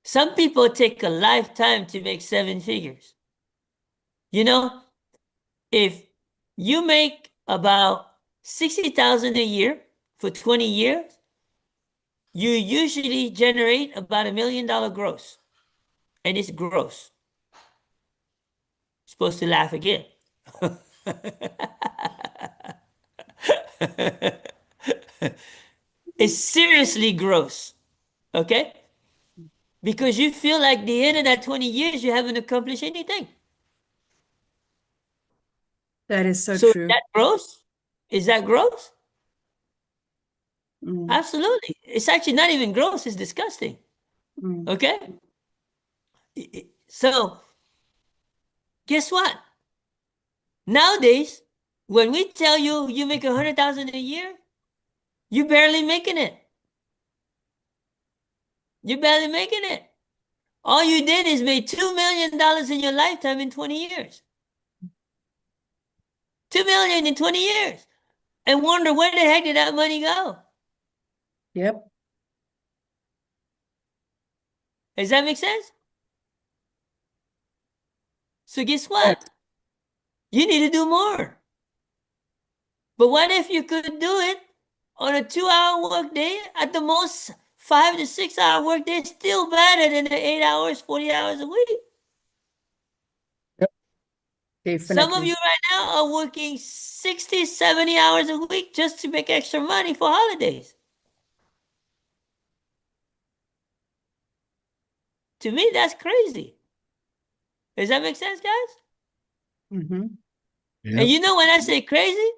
[SPEAKER 2] some people take a lifetime to make 7 figures. You know, if you make about 60,000 a year for 20 years, you usually generate about $1 million gross. And it's gross. Supposed to laugh again. It's seriously gross. Okay? Because you feel like the end of that 20 years, you haven't accomplished anything.
[SPEAKER 6] That is so
[SPEAKER 2] So
[SPEAKER 6] true.
[SPEAKER 2] is that gross? Is that gross?
[SPEAKER 6] Mm,
[SPEAKER 2] Absolutely. It's actually not even gross, it's disgusting.
[SPEAKER 6] mm.
[SPEAKER 2] Okay? So, guess what? Nowadays, when we tell you you make 100,000 a year, you're barely making it. You're barely making it. All you did is make $2 million in your lifetime in 20 years. 2 million in 20 years. And wonder where the heck did that money go?
[SPEAKER 6] Yep.
[SPEAKER 2] Does that make sense? So guess
[SPEAKER 3] Yes.
[SPEAKER 2] what? You need to do more. But what if you could do it on a 2-hour workday? At the most, 5 to 6 hour workday, still better than the 8 hours, 40 hours a week. Some of
[SPEAKER 6] Definitely.
[SPEAKER 2] you right now are working 60, 70 hours a week just to make extra money for holidays. To me, that's crazy. Does that make sense, guys?
[SPEAKER 6] Mm-hmm.
[SPEAKER 5] Yep.
[SPEAKER 2] And you know when I say crazy,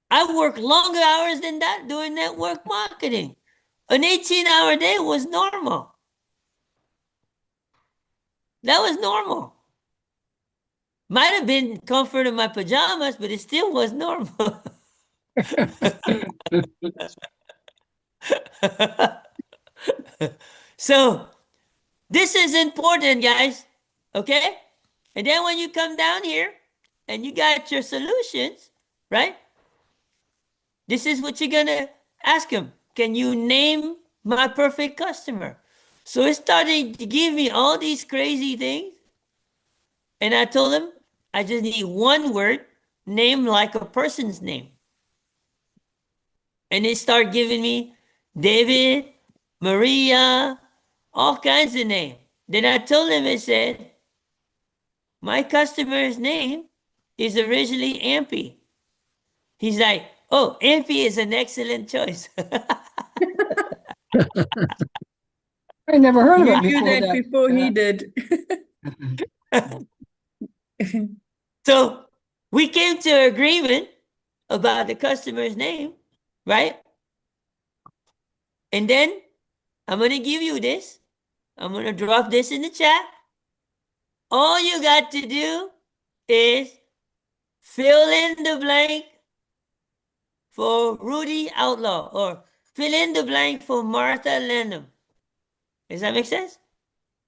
[SPEAKER 2] I work longer hours than that doing network marketing. An 18-hour day was normal. That was normal. Might have been comfort in my pajamas, but it still was normal. So this is important, guys. Okay? And then when you come down here and you got your solutions, right? This is what you're gonna ask him. Can you name my perfect customer? So it started to give me all these crazy things. And I told him, I just need one word, name like a person's name. And it started giving me David, Maria, all kinds of names. Then I told him, I said, my customer's name is originally Ampy. He's like, oh, Ampy is an excellent choice.
[SPEAKER 3] I never heard of
[SPEAKER 6] You
[SPEAKER 3] it
[SPEAKER 6] knew
[SPEAKER 3] before
[SPEAKER 6] that before he did.
[SPEAKER 2] So we came to an agreement about the customer's name, right? And then I'm going to give you this. I'm going to drop this in the chat. All you got to do is fill in the blank for Rudy Outlaw or fill in the blank for Martha Lenham. Does that make sense?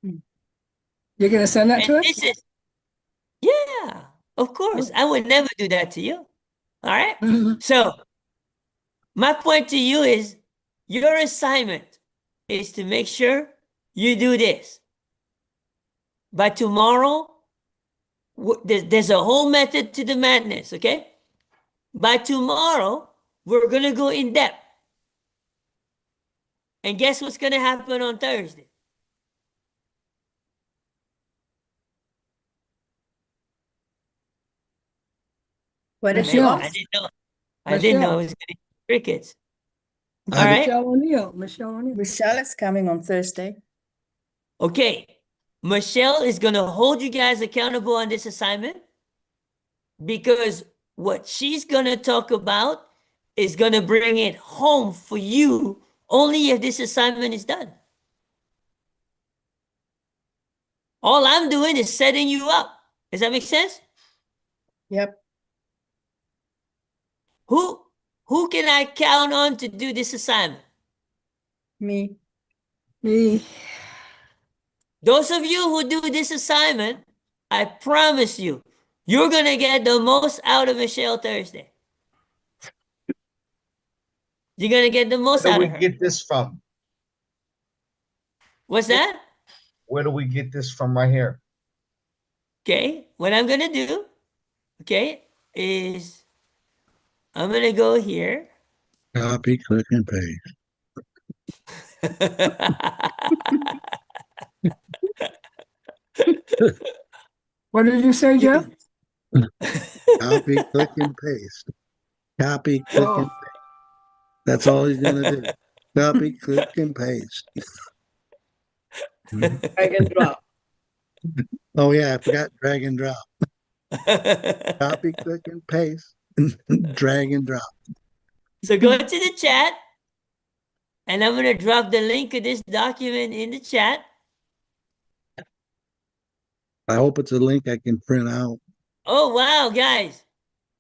[SPEAKER 3] You're going to send that
[SPEAKER 2] And
[SPEAKER 3] to us?
[SPEAKER 2] this is, yeah, of course. I would never do that to you. All right?
[SPEAKER 3] Mhm.
[SPEAKER 2] So my point to you is your assignment is to make sure you do this. By tomorrow, there's a whole method to the madness, okay? By tomorrow, we're going to go in depth. And guess what's going to happen on Thursday?
[SPEAKER 6] What did you
[SPEAKER 3] Michelle.
[SPEAKER 2] I
[SPEAKER 6] ask?
[SPEAKER 2] didn't know. I didn't know
[SPEAKER 3] Michelle.
[SPEAKER 2] it was going to be crickets.
[SPEAKER 5] I
[SPEAKER 2] All
[SPEAKER 5] did-
[SPEAKER 2] right.
[SPEAKER 3] Michelle O'Neill. Michelle O'Neill.
[SPEAKER 6] Michelle is coming on Thursday.
[SPEAKER 2] Okay. Michelle is going to hold you guys accountable on this assignment because what she's going to talk about is going to bring it home for you only if this assignment is done. All I'm doing is setting you up. Does that make sense?
[SPEAKER 6] Yep.
[SPEAKER 2] Who can I count on to do this assignment?
[SPEAKER 6] Me.
[SPEAKER 3] Me.
[SPEAKER 2] Those of you who do this assignment, I promise you, you're going to get the most out of Michelle Thursday. You're going to get the most
[SPEAKER 4] Where do
[SPEAKER 2] out
[SPEAKER 4] we
[SPEAKER 2] of her.
[SPEAKER 4] get this from?
[SPEAKER 2] What's that?
[SPEAKER 4] Where do we get this from right here?
[SPEAKER 2] Okay, what I'm going to do, okay, is I'm going to go here.
[SPEAKER 5] Copy, click, and paste.
[SPEAKER 3] What did you say, Jeff?
[SPEAKER 5] Copy, click, and paste. Copy, click,
[SPEAKER 3] Oh.
[SPEAKER 5] and paste. That's all he's gonna do. Copy, click, and paste.
[SPEAKER 3] Drag and drop.
[SPEAKER 5] Oh yeah, I forgot drag and drop. Copy, click, and paste. Drag and drop.
[SPEAKER 2] So go to the chat, and I'm going to drop the link of this document in the chat.
[SPEAKER 5] I hope it's a link I can print out.
[SPEAKER 2] Oh, wow, guys.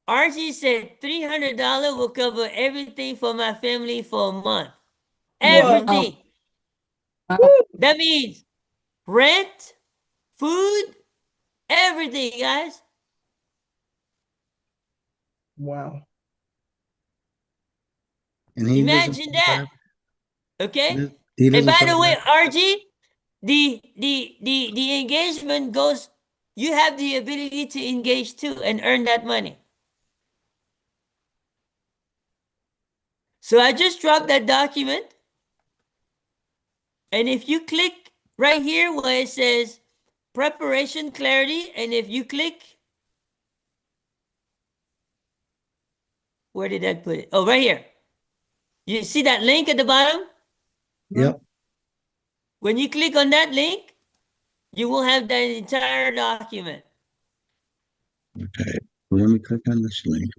[SPEAKER 2] Archie said $300 will cover everything for my family for a month. Everything.
[SPEAKER 3] Wow.
[SPEAKER 2] That means rent, food, everything, guys.
[SPEAKER 3] Wow.
[SPEAKER 5] And he doesn't
[SPEAKER 2] Imagine that. Okay?
[SPEAKER 5] he
[SPEAKER 2] And
[SPEAKER 5] doesn't
[SPEAKER 2] by the
[SPEAKER 5] cover
[SPEAKER 2] way,
[SPEAKER 5] that.
[SPEAKER 2] RG, the engagement goes, you have the ability to engage too and earn that money. So I just dropped that document. And if you click right here where it says preparation clarity, and if you click, where did that put it? Oh, right here. You see that link at the bottom?
[SPEAKER 5] Yep.
[SPEAKER 2] When you click on that link, you will have that entire document.
[SPEAKER 5] Okay. Let me click on this link.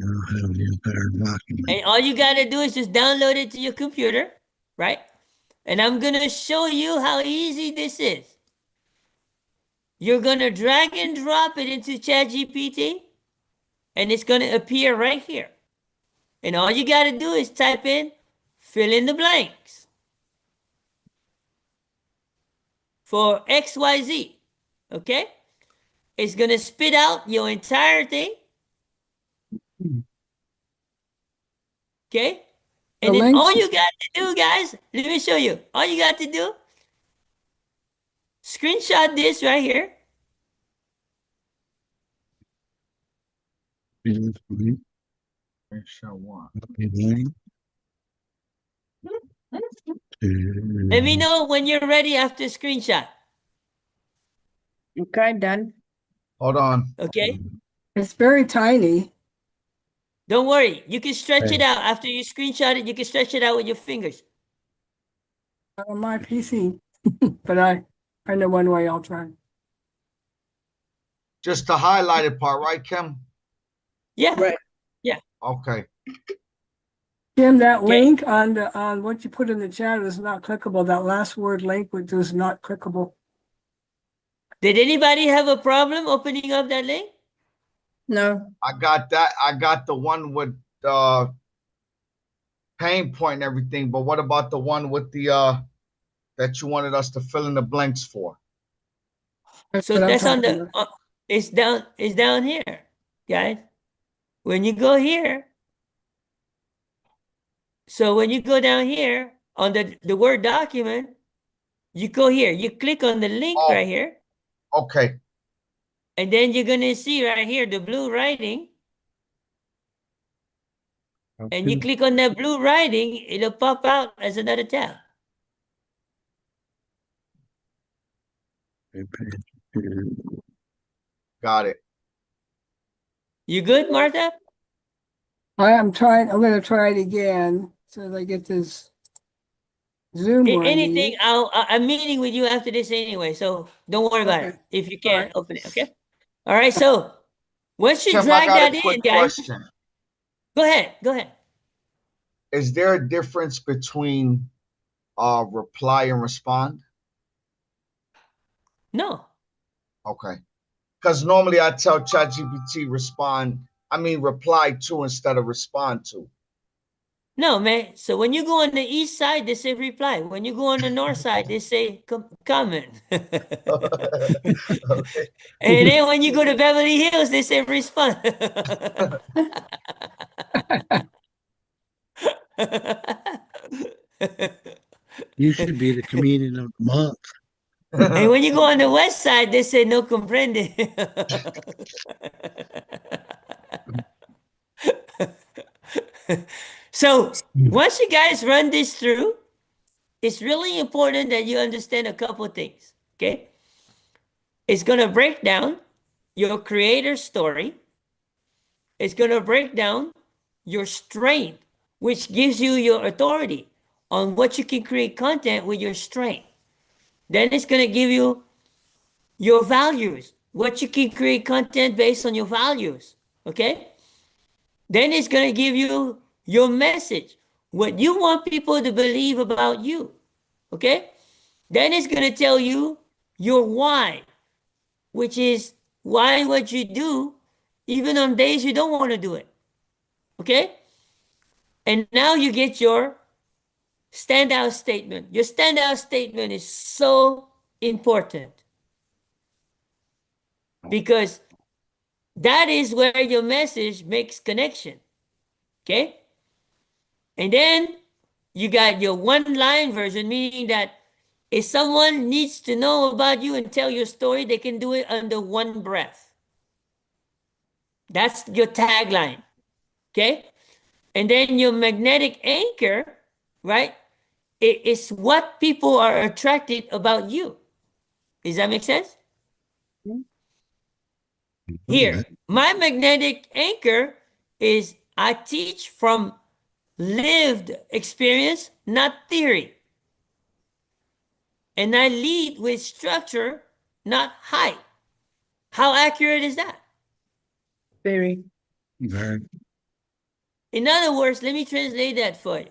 [SPEAKER 5] I'll have the entire document.
[SPEAKER 2] And all you got to do is just download it to your computer, right? And I'm going to show you how easy this is. you're gonna drag and drop it into ChatGPT, and it's gonna appear right here. And all you gotta do is type in, fill in the blanks for XYZ. Okay? It's gonna spit out your entire thing. Okay?
[SPEAKER 3] The
[SPEAKER 2] And then all
[SPEAKER 3] links,
[SPEAKER 2] you got to do, guys, let me show you. All you got to do, screenshot this right here.
[SPEAKER 4] Show one.
[SPEAKER 2] Let me know when you're ready after screenshot.
[SPEAKER 6] Okay, done.
[SPEAKER 4] Hold on.
[SPEAKER 2] Okay?
[SPEAKER 3] it's very tiny.
[SPEAKER 2] Don't worry. You can stretch it out. After you screenshot it, you can stretch it out with your fingers.
[SPEAKER 3] On my PC, but I know one way I'll try.
[SPEAKER 4] Just the highlighted part, right, Kim?
[SPEAKER 2] Yeah.
[SPEAKER 3] Right.
[SPEAKER 4] Okay.
[SPEAKER 3] Jim, that
[SPEAKER 2] Okay.
[SPEAKER 3] link on what you put in the chat is not clickable. That last word link, which is not clickable.
[SPEAKER 2] Did anybody have a problem opening up that link?
[SPEAKER 6] No,
[SPEAKER 4] I got that. I got the one with pain point and everything, but what about the one with the that you wanted us to fill in the blanks for?
[SPEAKER 3] That's
[SPEAKER 2] So
[SPEAKER 3] what I'm
[SPEAKER 2] that's on
[SPEAKER 3] talking
[SPEAKER 2] the,
[SPEAKER 3] about.
[SPEAKER 2] it's down here, guys. When you go here, so when you go down here on the Word document, you go here, you click on the link
[SPEAKER 4] Oh,
[SPEAKER 2] right here,
[SPEAKER 4] okay.
[SPEAKER 2] and then you're gonna see right here the blue writing, and you click on that blue writing, it'll pop out as another tab.
[SPEAKER 4] Got it.
[SPEAKER 2] You good, Martha?
[SPEAKER 3] I'm gonna try it again so that I get this Zoom where I need
[SPEAKER 2] Anything,
[SPEAKER 3] it.
[SPEAKER 2] I'm meeting with you after this anyway, so don't worry about it.
[SPEAKER 3] Okay.
[SPEAKER 2] If you
[SPEAKER 3] All
[SPEAKER 2] can't
[SPEAKER 3] right.
[SPEAKER 2] open it, okay? All right, so once you
[SPEAKER 4] Kim, I
[SPEAKER 2] drag
[SPEAKER 4] got
[SPEAKER 2] that
[SPEAKER 4] a
[SPEAKER 2] in,
[SPEAKER 4] quick
[SPEAKER 2] guys,
[SPEAKER 4] question.
[SPEAKER 2] go ahead.
[SPEAKER 4] Is there a difference between reply and respond?
[SPEAKER 2] No,
[SPEAKER 4] Okay. Because normally I tell ChatGPT reply to instead of respond to.
[SPEAKER 2] no, man. So when you go on the east side, they say reply. When you go on the north side, they say comment.
[SPEAKER 4] Okay.
[SPEAKER 2] And then when you go to Beverly Hills, they say respond.
[SPEAKER 5] You should be the comedian of the month.
[SPEAKER 2] And when you go on the west side, they say no comprende. So once you guys run this through, it's really important that you understand a couple things. Okay. It's going to break down your creator story. It's going to break down your strength, which gives you your authority on what you can create content with your strength. Then it's going to give you your values, what you can create content based on your values. Okay. Then it's going to give you your message, what you want people to believe about you. Okay. Then it's going to tell you your why, which is why what you do, even on days you don't want to do it. Okay. And now you get your standout statement. Your standout statement is so important because that is where your message makes connection. Okay. And then you got your one line version, meaning that if someone needs to know about you and tell your story, they can do it under one breath. That's your tagline. Okay. And then your magnetic anchor, right? It is what people are attracted about you. Does that make sense? Here, my magnetic anchor is I teach from lived experience, not theory. And I lead with structure, not hype. How accurate is that?
[SPEAKER 6] very.
[SPEAKER 5] Very.
[SPEAKER 2] In other words, let me translate that for you.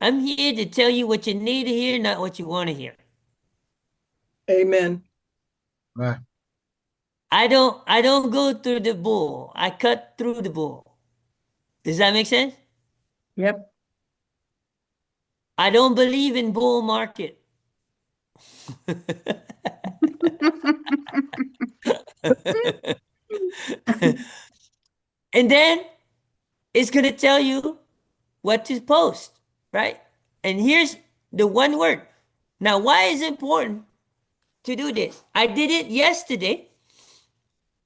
[SPEAKER 2] I'm here to tell you what you need to hear, not what you want to hear.
[SPEAKER 3] Amen.
[SPEAKER 4] Right.
[SPEAKER 2] I don't go through the bull. I cut through the bull. Does that make sense?
[SPEAKER 6] Yep.
[SPEAKER 2] I don't believe in bull market. And then it's going to tell you what to post, right? And here's the one word. Now, why is it important to do this? I did it yesterday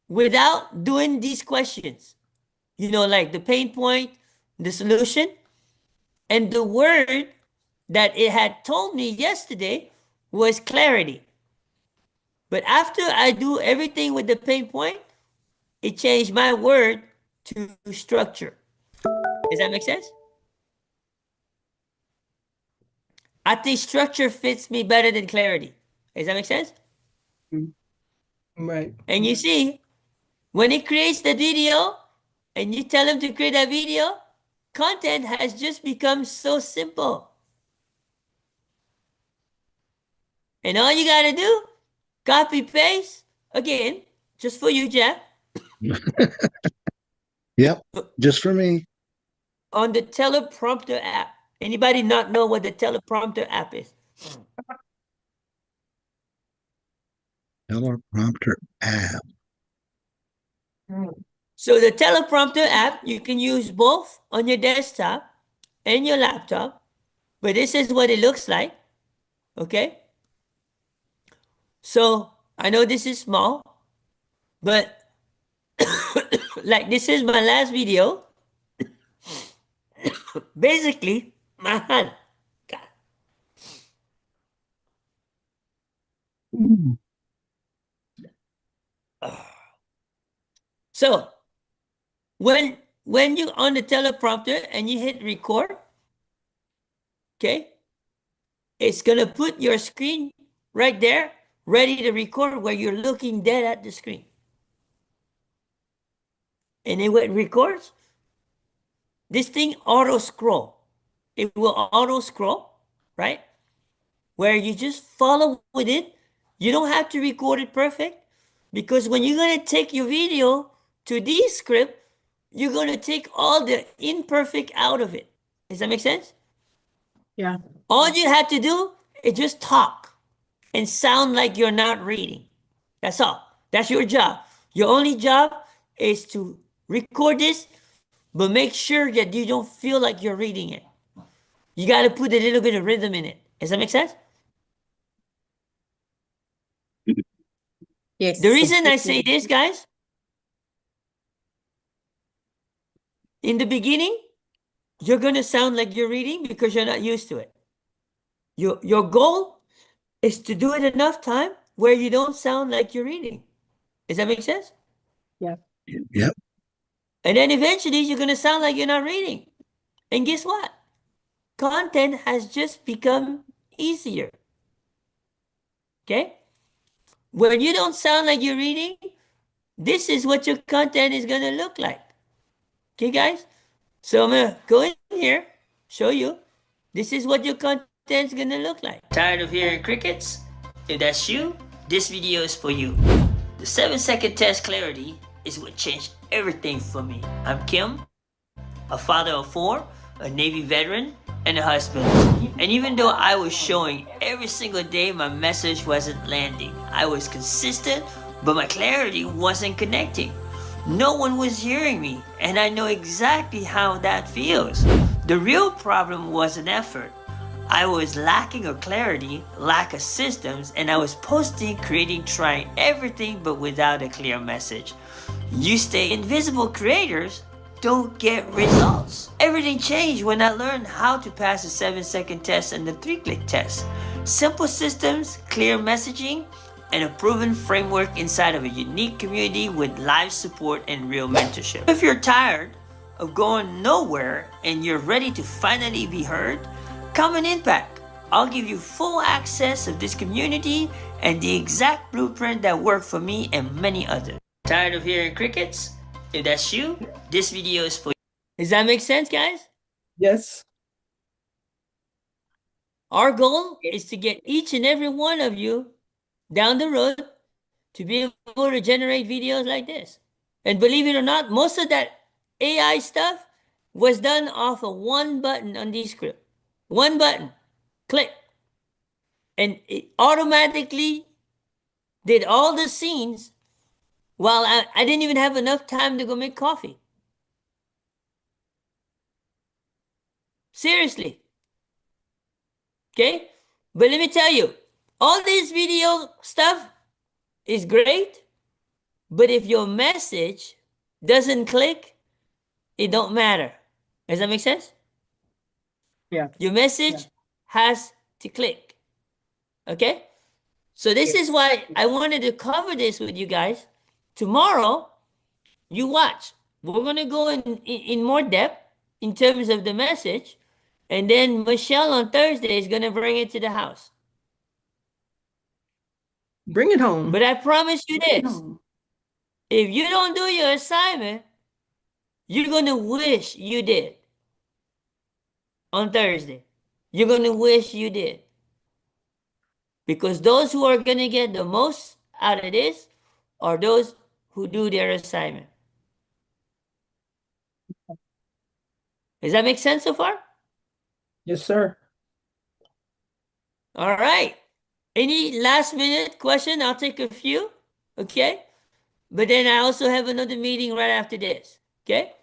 [SPEAKER 2] without doing these questions. You know, like the pain point, the solution, and the word that it had told me yesterday was clarity. But after I do everything with the pain point, it changed my word to structure. Does that make sense? I think structure fits me better than clarity. Does that make sense?
[SPEAKER 3] Right.
[SPEAKER 2] And you see, when it creates the video and you tell him to create that video, content has just become so simple. And all you got to do, copy paste, again, just for you, Jeff,
[SPEAKER 5] Yep, just for me.
[SPEAKER 2] on the teleprompter app. Anybody not know what the teleprompter app is?
[SPEAKER 5] Teleprompter app.
[SPEAKER 2] So the teleprompter app, you can use both on your desktop and your laptop, but this is what it looks like, okay? So I know this is small, but like this is my last video. Basically, my hand. God. So when you on the teleprompter and you hit record, okay, it's gonna put your screen right there, ready to record where you're looking dead at the screen. And then when it records, this thing auto scroll. It will auto scroll, right? Where you just follow with it. You don't have to record it perfect because when you're gonna take your video to Descript, you're gonna take all the imperfect out of it. Does that make sense?
[SPEAKER 6] Yeah.
[SPEAKER 2] All you have to do is just talk and sound like you're not reading. That's all. That's your job. Your only job is to record this, but make sure that you don't feel like you're reading it. You got to put a little bit of rhythm in it. Does that make sense?
[SPEAKER 6] Yes.
[SPEAKER 2] The reason I say this, guys, in the beginning, you're going to sound like you're reading because you're not used to it. Your goal is to do it enough time where you don't sound like you're reading. Does that make sense?
[SPEAKER 6] Yeah.
[SPEAKER 5] Yep.
[SPEAKER 2] And then eventually you're going to sound like you're not reading. And guess what? Content has just become easier. Okay? When you don't sound like you're reading, this is what your content is going to look like. Okay, guys? So I'm going to go in here, show you. This is what your content is going to look like. Tired of hearing crickets? If that's you, this video is for you. The 7-second test clarity is what changed everything for me. I'm Kim, a father of 4, a Navy veteran, and a husband. And even though I was showing every single day my message wasn't landing, I was consistent, but my clarity wasn't connecting. No one was hearing me, and I know exactly how that feels. The real problem wasn't effort. I was lacking of clarity, lack of systems, and I was posting, creating, trying everything, but without a clear message. You stay invisible creators don't get results. Everything changed when I learned how to pass the 7-second test and the 3-click test. Simple systems, clear messaging, and a proven framework inside of a unique community with live support and real mentorship. If you're tired of going nowhere and you're ready to finally be heard, come and impact. I'll give you full access of this community and the exact blueprint that worked for me and many others. Tired of hearing crickets? If that's you, this video is for you. Does that make sense, guys?
[SPEAKER 3] Yes.
[SPEAKER 2] Our goal is to get each and every one of you down the road to be able to generate videos like this. And believe it or not, most of that AI stuff was done off of one button on Descript. One button, click. And it automatically did all the scenes while I didn't even have enough time to go make coffee. Seriously. Okay? But let me tell you, all this video stuff is great, but if your message doesn't click, it don't matter. Does that make sense?
[SPEAKER 3] Yeah.
[SPEAKER 2] Your message has to click. Okay? So this is why I wanted to cover this with you guys. Tomorrow, you watch. We're going to go in more depth in terms of the message. And then Michelle on Thursday is going to bring it to the house.
[SPEAKER 3] Bring it home.
[SPEAKER 2] But I promise you this. If you don't do your assignment, you're going to wish you did on Thursday. You're going to wish you did. Because those who are going to get the most out of this are those who do their assignment. Does that make sense so far?
[SPEAKER 3] Yes, sir.
[SPEAKER 2] All right. Any last minute question? I'll take a few. Okay. But then I also have another meeting right after this. Okay.